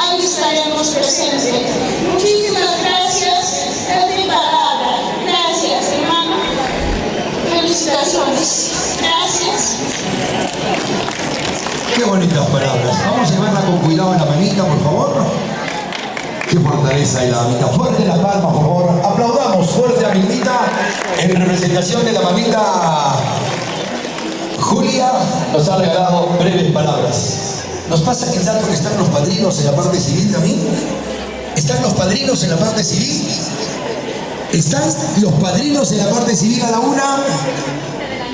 ahí estaremos presentes. Muchísimas gracias, es mi palabra. Gracias, hermano. Felicitaciones. Gracias. Qué bonitas palabras. Vamos a llevarla con cuidado en la manita, por favor. Qué fortaleza y la mamita. Fuerte las palmas, por favor. Aplaudamos fuerte a Vilmita en representación de la mamita Julia. Nos ha regalado breves palabras. ¿Nos pasa que tanto que están los padrinos en la parte civil también? ¿Están los padrinos en la parte civil? ¿Están los padrinos en la parte civil a la 1?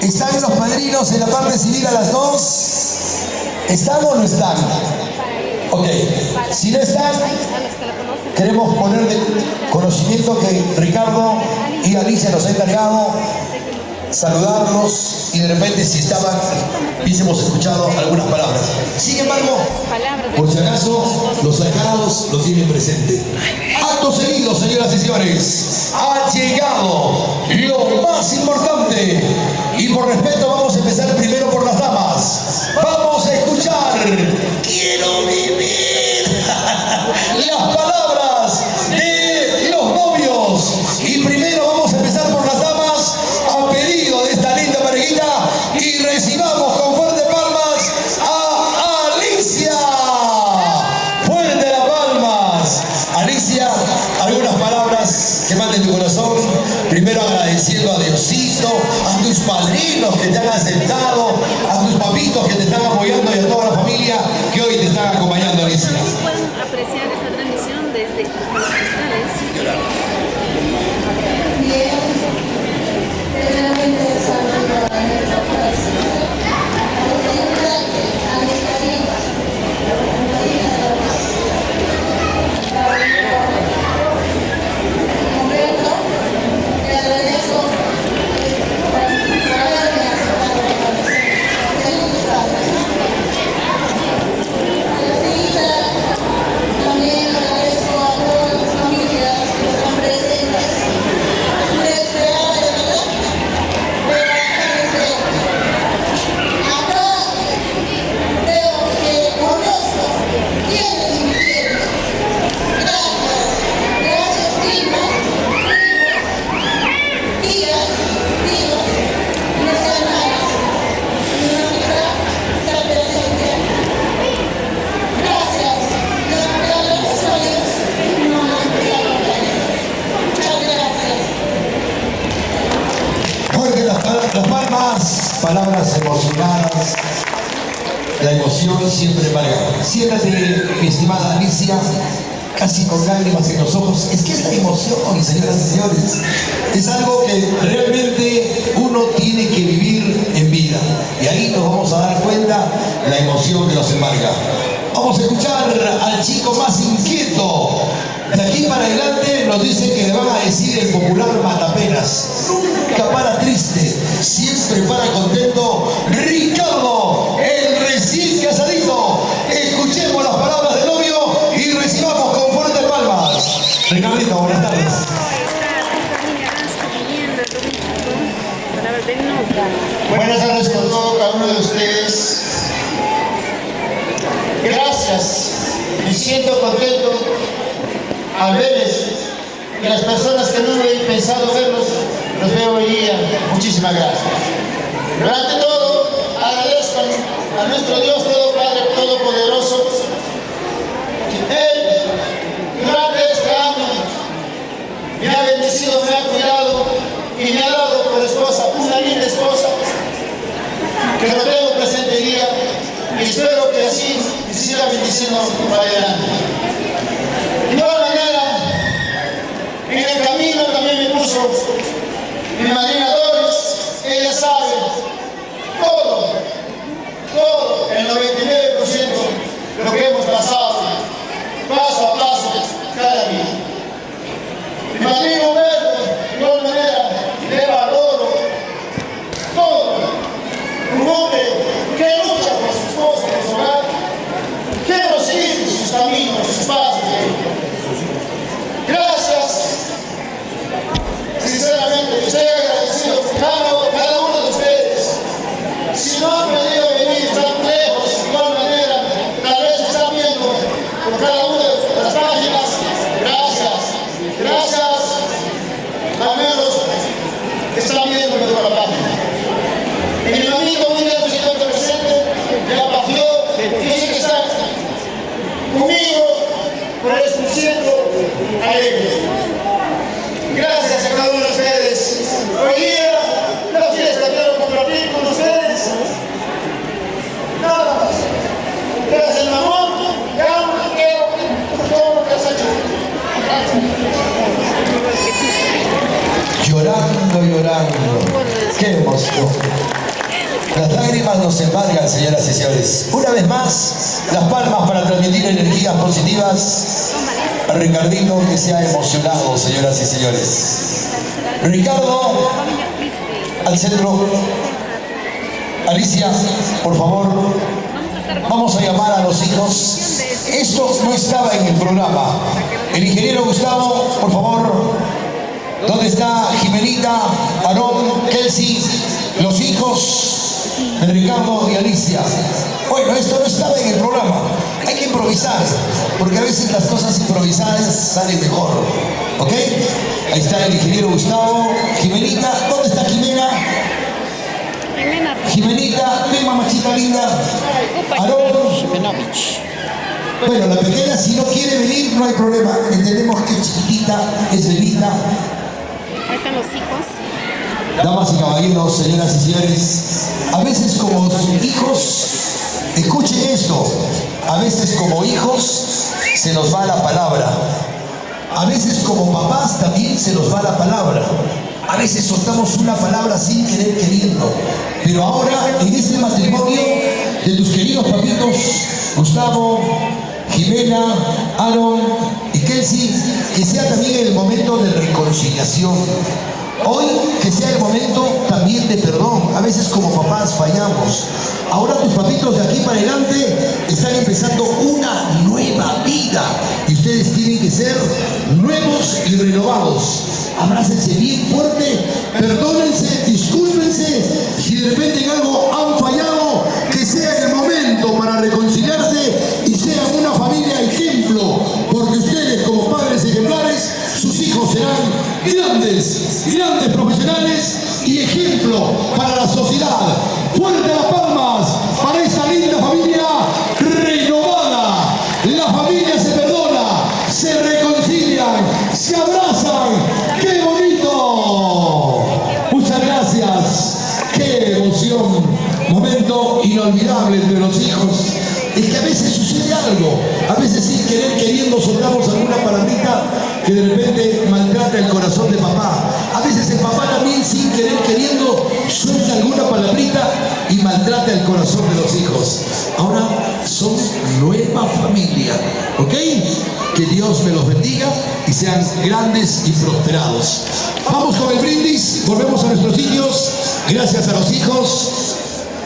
¿Están los padrinos en la parte civil a las 2? ¿Están o no están? Ok. Si no están, queremos poner de conocimiento que Ricardo y Alicia nos han encargado saludarlos y de repente si estaban hubiésemos escuchado algunas palabras. Sin embargo, por si acaso, los sacados lo tienen presente. Acto seguido, señoras y señores, ha llegado lo más importante y por respeto vamos a empezar primero por las damas. Vamos a escuchar "Quiero vivir" las palabras de los novios y primero vamos a empezar por las damas a pedido de esta linda parejita y recibamos con fuertes palmas a Alicia. Fuerte las palmas. Alicia, algunas palabras que manden tu corazón. Primero agradeciendo a Diosito, a tus padrinos que te han aceptado, a tus papitos que te están apoyando y a toda la familia que hoy te están acompañando, Alicia. Pueden apreciar esta transmisión desde los cristales. Bien, primeramente saludo a nuestra presidenta, a mis cariños, Humberto, te agradezco por haberme aceptado la visita. También agradezco a todas las familias que están presentes. palabras emocionadas. La emoción siempre embarga. Siéntate, mi estimada Alicia, casi con lágrimas en los ojos. Es que es la emoción, señoras y señores. Es algo que realmente uno tiene que vivir en vida. Y ahí nos vamos a dar cuenta la emoción que nos embarga. Vamos a escuchar al chico más inquieto. De aquí para adelante nos dicen que le van a decir el popular matapenas. Nunca para triste, siempre para contento. Ricardo, el recién casadito. Escuchemos las palabras del novio y recibamos con fuertes palmas. Ricardito, buenas tardes. Buenas tardes con todo cada uno de ustedes. Gracias. Me siento contento al verles y las personas que no he pensado verlos, los veo hoy día. Muchísimas gracias. Pero ante todo, agradezco a nuestro Dios Todo Padre Todopoderoso que Él, durante este año, me ha bendecido, me ha cuidado y me ha dado por esposa, una linda esposa, que lo tengo presente hoy día y espero que así siga bendiciendo para adelante. De igual manera, en el camino también me puso mi madrina Doris. Ella sabe todo, el 99% lo que hemos pasado, paso a paso, cada día. Mi madrina Humberto, de igual manera, le valoro todo. Un hombre que lucha por su esposa, por su hogar, quiero seguir sus caminos, sus pasos. Gracias. Sinceramente, estoy agradecido por cada uno de ustedes. Si no han podido venir tan lejos, de igual manera, tal vez están viendo por cada una de las páginas. Gracias. Gracias. Al menos están viendo por la página. Y mi amigo William, señor presente, ya partió, dice que está conmigo, por eso me siento alegre. Gracias a cada uno de ustedes. Hoy día, la fiesta quiero compartir con ustedes. Nada más. Gracias, mi amor. Te amo, te quiero por todo lo que has hecho. Llorando. Qué emoción. Las lágrimas nos embargan, señoras y señores. Una vez más, las palmas para transmitir energías positivas a Ricardito, que se ha emocionado, señoras y señores. Ricardo, al centro. Alicia, por favor, vamos a llamar a los hijos. Esto no estaba en el programa. El ingeniero Gustavo, por favor. ¿Dónde está Jimenita, Aarón, Kelsey, los hijos de Ricardo y Alicia? Bueno, esto no estaba en el programa. Hay que improvisar, porque a veces las cosas improvisadas salen mejor. ¿Ok? Ahí está el ingeniero Gustavo, Jimenita. ¿Dónde está Jimena? Jimenita, ven mamachita linda. Aarón. Bueno, la pequeña, si no quiere venir, no hay problema. Entendemos que es chiquitita, es bebita. Ahí están los hijos. Damas y caballeros, señoras y señores, a veces como hijos, escuchen esto, a veces como hijos se nos va la palabra. A veces como papás también se nos va la palabra. A veces soltamos una palabra sin querer queriendo. Pero ahora, en este matrimonio de tus queridos papitos, Gustavo, Jimena, Aaron y Kelsey, que sea también el momento de reconciliación. Hoy que sea el momento también de perdón. A veces como papás fallamos. Ahora tus papitos de aquí para adelante están empezando una nueva vida. Y ustedes tienen que ser nuevos y renovados. Abrácense bien fuerte, perdónense, discúlpense. Si de repente en algo han fallado, que sea el momento para reconciliarse y sean una familia ejemplo. Porque ustedes como padres ejemplares, sus hijos serán grandes profesionales y ejemplo para la sociedad. Fuerte las palmas para esta linda familia renovada. La familia se perdona, se reconcilian, se abrazan. ¡Qué bonito! Muchas gracias. ¡Qué emoción! algo. A veces sin querer, queriendo, soltamos alguna palabrita que de repente maltrata el corazón de papá. A veces el papá también sin querer, queriendo, suelta alguna palabrita y maltrata el corazón de los hijos. Ahora son nueva familia, ¿ok? Que Dios me los bendiga y sean grandes y prosperados. Vamos con el brindis, volvemos a nuestros sitios. Gracias a los hijos.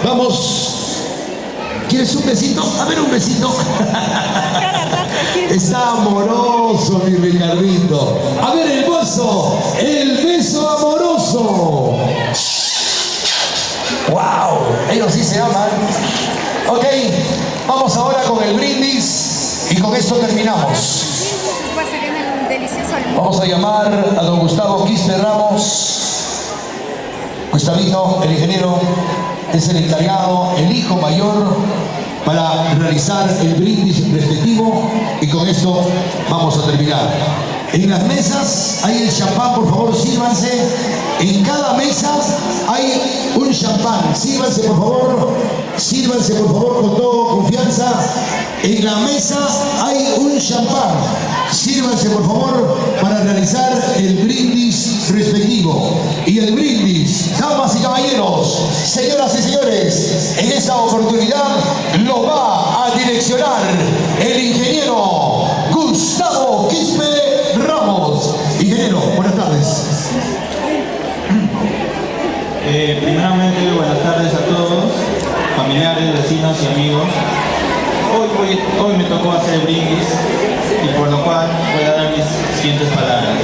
Vamos. ¿Quieres un besito? A ver, un besito. Está amoroso mi Ricardito. A ver, el beso amoroso. ¡Wow! Ellos sí se aman. Ok, vamos ahora con el brindis y con esto terminamos. Vamos a llamar a don Gustavo Quispe Ramos. Gustavito, el ingeniero, es el encargado, el hijo mayor, para realizar el brindis respectivo y con esto vamos a terminar. En las mesas hay el champán, por favor, sírvanse. En cada mesa hay un champán. Sírvanse, por favor. Sírvanse, por favor, con toda confianza. En la mesa hay un champán. Sírvanse, por favor, para realizar el brindis respectivo. Y el brindis, damas y caballeros, señoras y señores, en esta oportunidad lo va a direccionar el ingeniero Gustavo Quispe Ramos. Ingeniero, buenas tardes. Primeramente, buenas tardes a todos, familiares, vecinos y amigos. Hoy me tocó hacer brindis y por lo cual voy a dar mis siguientes palabras.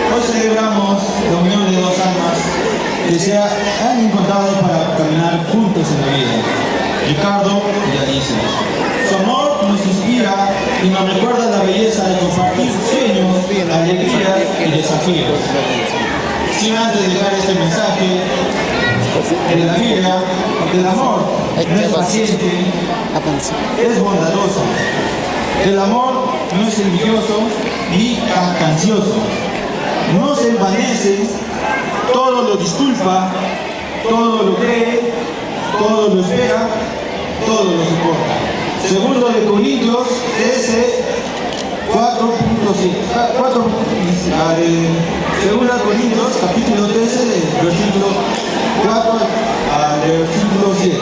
Hoy celebramos la unión de dos almas que se han encontrado para caminar juntos en la vida, Ricardo y Alicia. Su amor nos inspira y nos recuerda la belleza de compartir sueños, alegrías y desafíos. Sin antes de dejar este mensaje de la Biblia, el amor no es paciente, es bondadoso. El amor no es envidioso ni jactancioso. No se envanece, todo lo disculpa, todo lo cree, todo lo espera, todo lo soporta. Segundo de Corintios 13, 4.7. Segunda Corintios, capítulo 13, versículo 4 al versículo 7.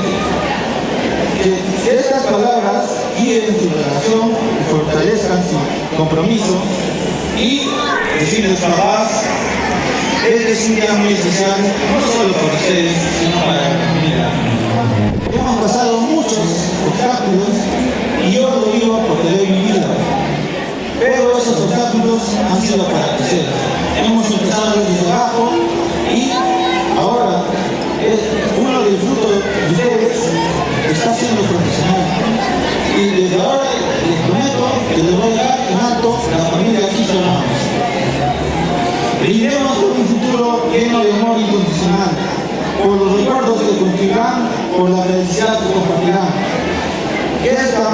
Que estas palabras guíen su relación y fortalezcan su compromiso. Y decirles, papás, este es un día muy especial, no solo por ustedes, sino para mi familia. Hemos pasado muchos obstáculos y yo lo digo porque lo he vivido. Pero esos obstáculos han sido para crecer. Hemos empezado desde abajo y ahora uno de los frutos de ustedes está siendo profesional. Y desde ahora les prometo que les voy a dar en alto a la familia Quispe Ramos. Brindemos por un futuro lleno de amor incondicional, por los recuerdos que construirán, por la felicidad que compartirán. Que esta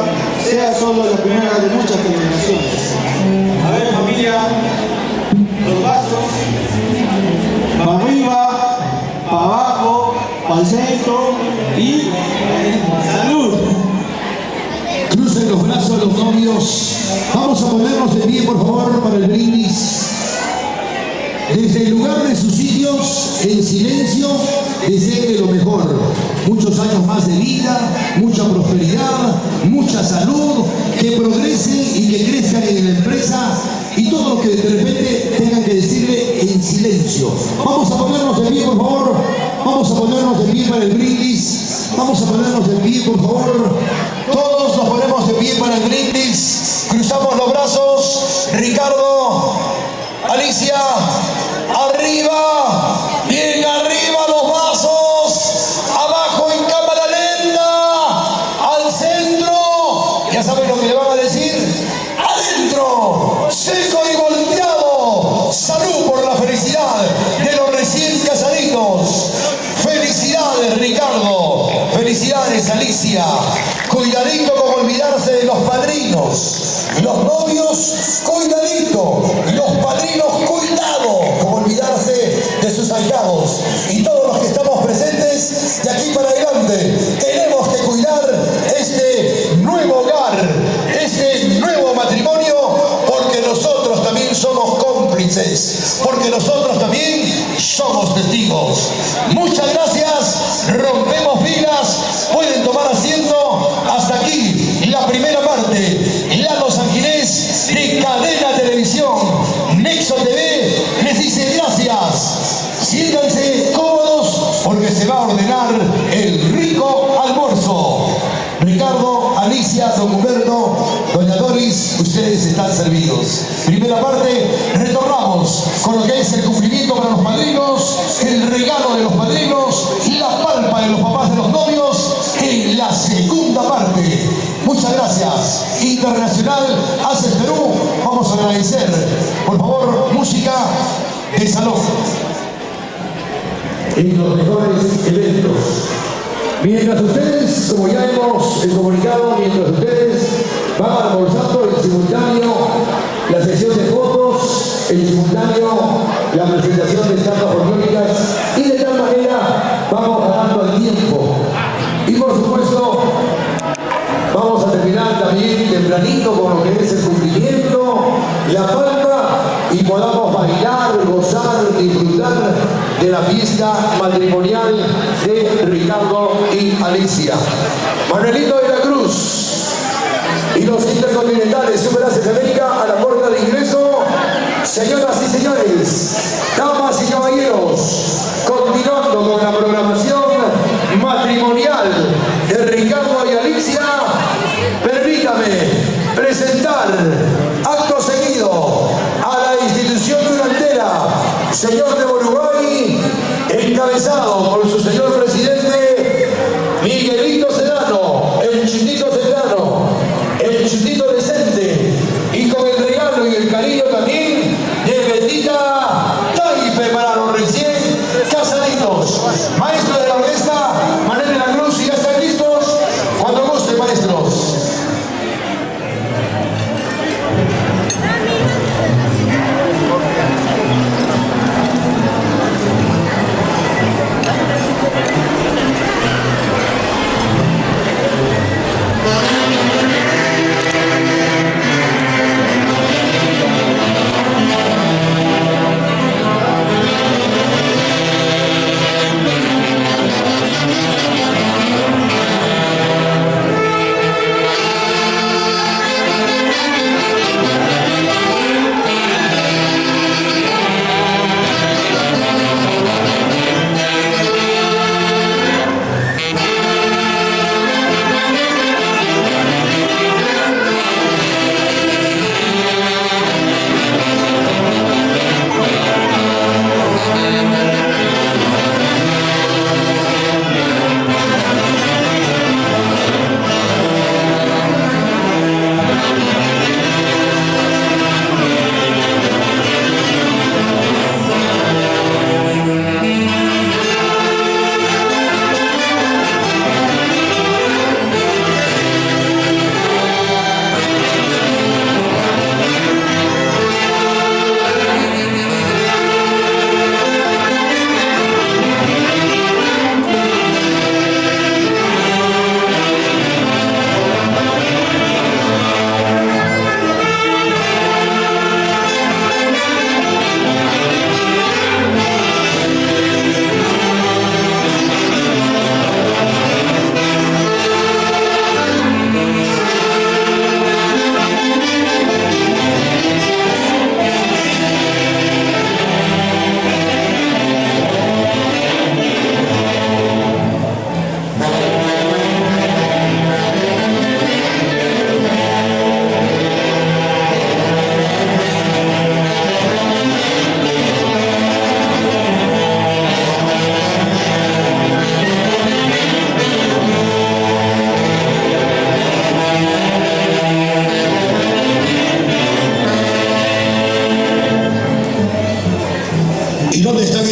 sea solo la primera de muchas generaciones. A ver, familia, los vasos, para arriba, para abajo, para el centro y salud. Crucen los brazos los novios. Vamos a ponernos de pie, por favor, para el brindis. Desde el lugar de sus sitios, en silencio, deseenle lo mejor. Muchos años más de vida, mucha prosperidad, mucha salud, que progresen y que crezcan en la empresa y todo lo que de repente tengan que decirle en silencio. Vamos a ponernos de pie, por favor. Vamos a ponernos de pie para el brindis. Vamos a ponernos de pie, por favor. Todos nos ponemos de pie para el brindis. Cruzamos los brazos. Ricardo, Alicia, arriba, bien arriba los vasos, abajo en cámara lenta, al centro, ya saben lo que le van a decir, adentro, seco y volteado, salud por la felicidad de los recién casaditos, felicidades Ricardo, felicidades Alicia, cuidadito con olvidarse de los padrinos, los novios, cuidadito, los padrinos, cuidado con olvidarse de sus ahijados. Y todos los que estamos presentes, de aquí para adelante, tenemos que cuidar este nuevo hogar somos testigos. Muchas gracias, rompemos filas, pueden tomar asiento. Hasta aquí la primera parte. Los Ángeles de Cadena Televisión Nexo TV les dice gracias. Siéntanse cómodos porque se va a ordenar el rico almuerzo. Ricardo, Alicia, don Humberto, doña Doris, ustedes están servidos. Primera parte, retornamos con lo que es el cumplimiento para los padrinos, el regalo de los padrinos y la palpa de los papás de los novios en la segunda parte. Muchas gracias. Internacional Haces Perú, vamos a agradecer. Por favor, música de salón. En los mejores eventos. Mientras ustedes, como ya hemos comunicado, mientras ustedes van almorzando en simultáneo la sesión de fotos, en simultáneo la presentación de estampas folclóricas, y de tal manera vamos ganando el tiempo. Y por supuesto, vamos a terminar también tempranito con lo que es el cumplimiento, la palma, y podamos bailar, gozar, disfrutar de la fiesta matrimonial de Ricardo y Alicia. Manuelito de la Cruz y los Intercontinentales Super Aces América a la puerta de ingreso. Señoras y señores, damas y caballeros, continuando con la programación matrimonial de Ricardo y Alicia, permítame presentar acto seguido a la institución durantera, señor de Uruguay, encabezado por su señor presidente Miguelito Sedano, el Chutito Sedano, el Chutito decente, y con el regalo y el cariño también de Betita Taipe para los recién casaditos. Maestro de la orquesta, Manuel de la Cruz, ¿y ya están listos? Cuando guste, maestros.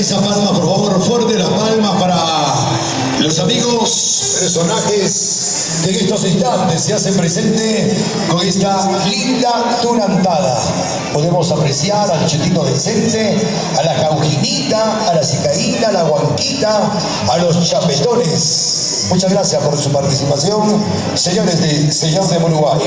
Esa palma, por favor, fuerte las palmas para los amigos personajes que en estos instantes se hacen presente con esta linda tunantada. Podemos apreciar al Chutito decente, a la Caujinita, a la Cicaína, a la Huanquita, a los Chapetones. Muchas gracias por su participación, señores de Uruguay.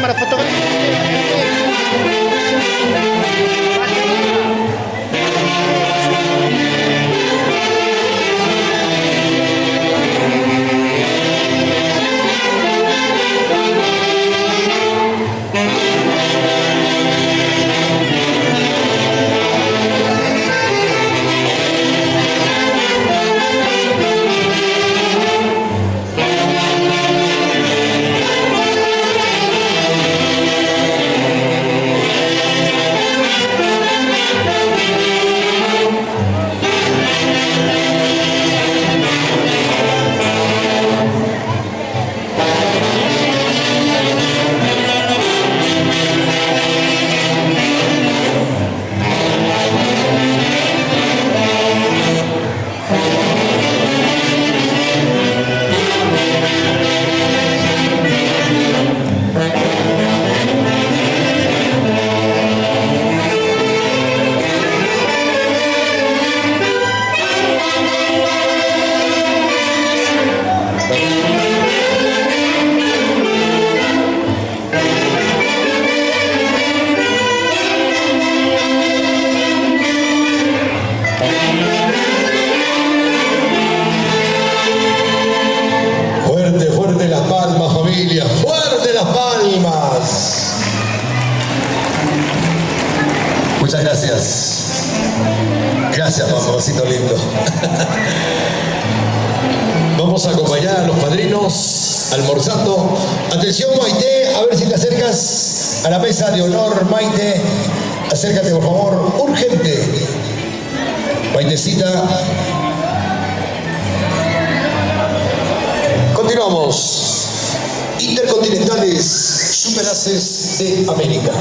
cámara fotográfica. Fuerte las palmas, familia, fuerte las palmas. Muchas gracias. Gracias, papacito lindo. Vamos a acompañar a los padrinos almorzando. Atención, Maite, a ver si te acercas a la mesa de honor, Maite. Acércate, por favor, urgente. Maitecita. Continuamos. Intercontinentales Superaces de América.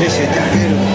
Ese taquero.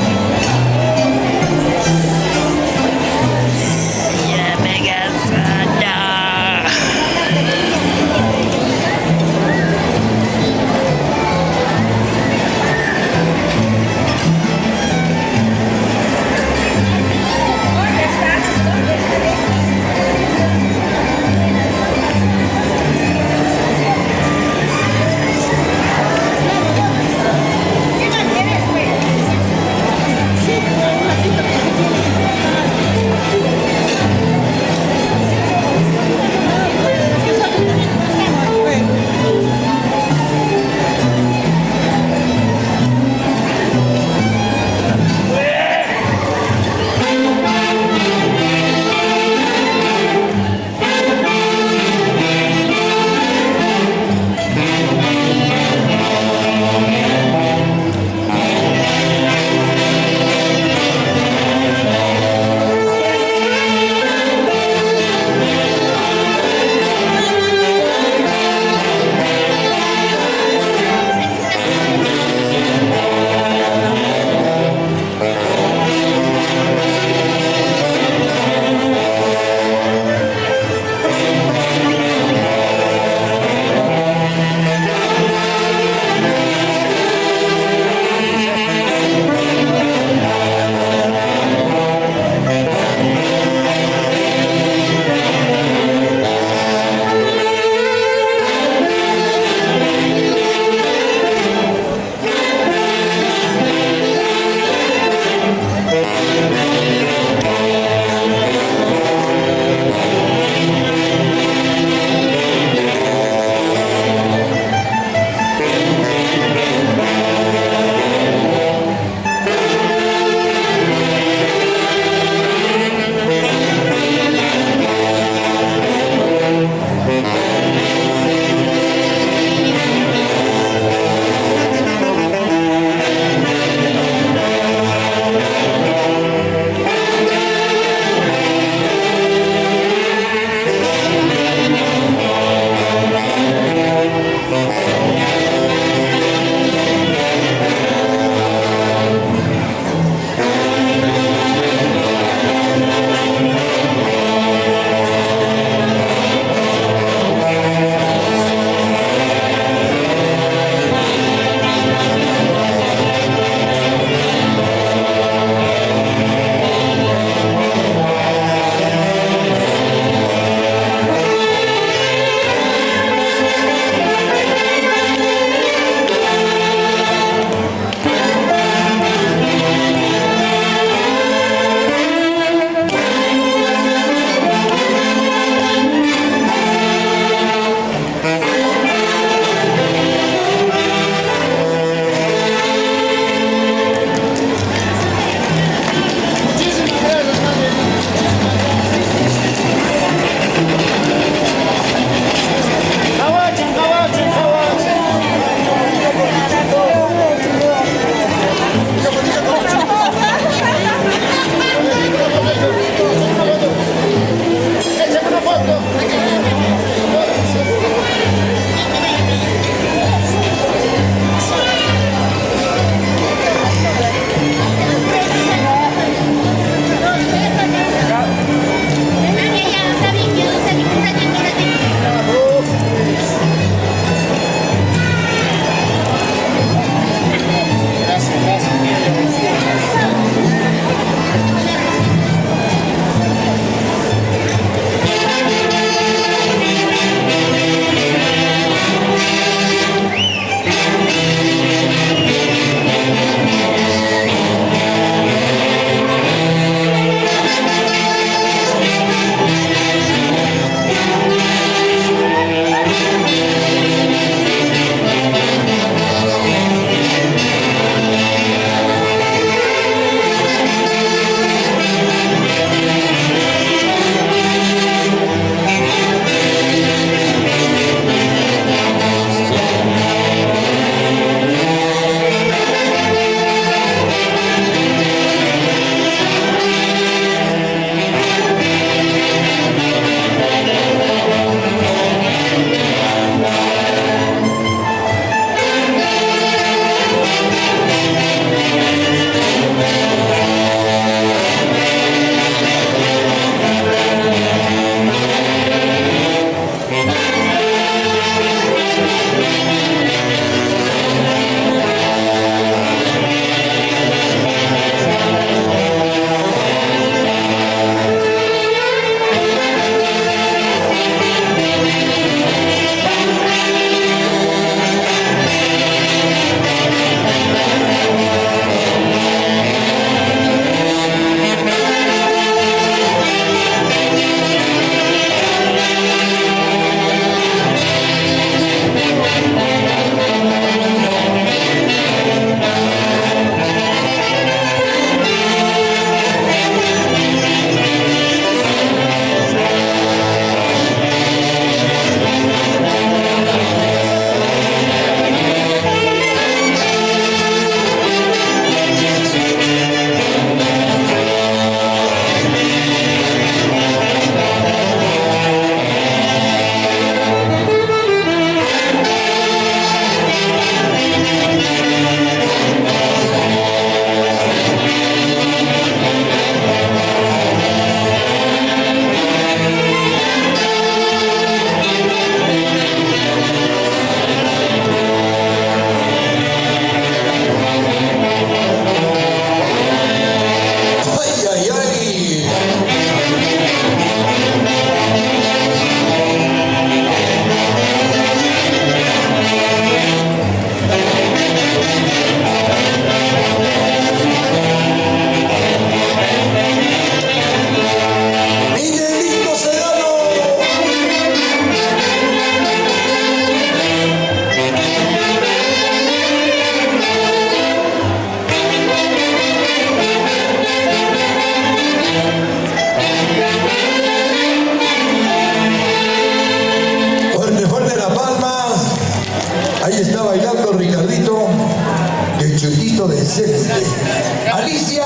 presente. Alicia,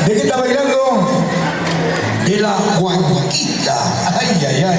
¿de qué está bailando? De la guaguaquita. Ay, ay, ay.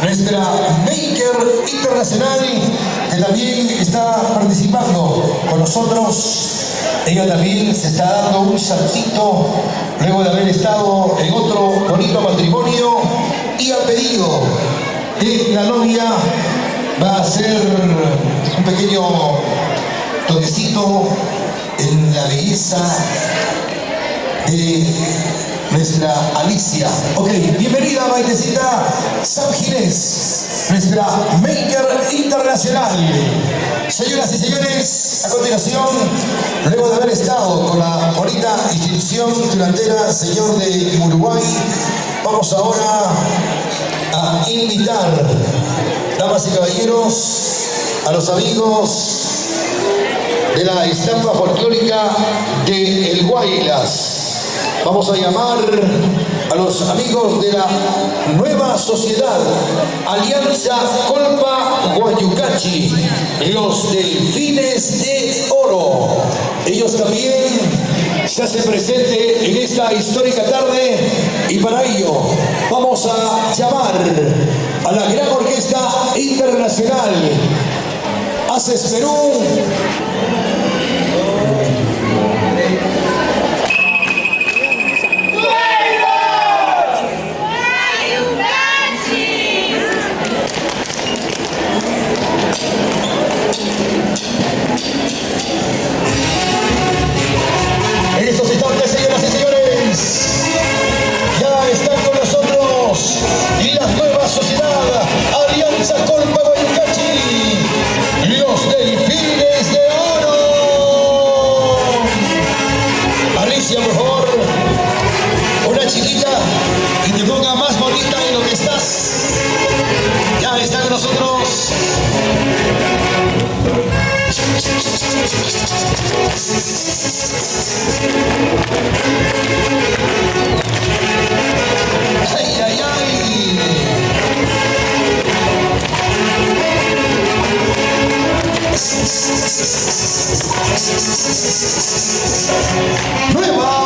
Nuestra Maker Internacional, que también está participando con nosotros. Ella también se está dando un saltito luego de haber estado en otro bonito matrimonio, y a pedido de la novia va a hacer un pequeño toquecito en la belleza de nuestra Alicia. Ok, bienvenida Maitecita San Ginés, nuestra Maker Internacional. Señoras y señores, a continuación, luego de haber estado con la bonita institución delantera Señor de Uruguay, vamos ahora a invitar, damas y caballeros, a los amigos de la estampa folclórica de El Guaylas. Vamos a llamar a los amigos de la nueva sociedad Alianza Colpa Guayucachi, los Delfines de Oro. Ellos también se hacen presente en esta histórica tarde, y para ello vamos a llamar a la gran orquesta internacional Haces Perú. En estos instantes, señoras y señores, ya están con nosotros la nueva sociedad Alianza Colpa Guayucachi, los Delfines de Oro. Alicia, por favor, una chiquita que te ponga más bonita de lo que estás. ¡Prueba!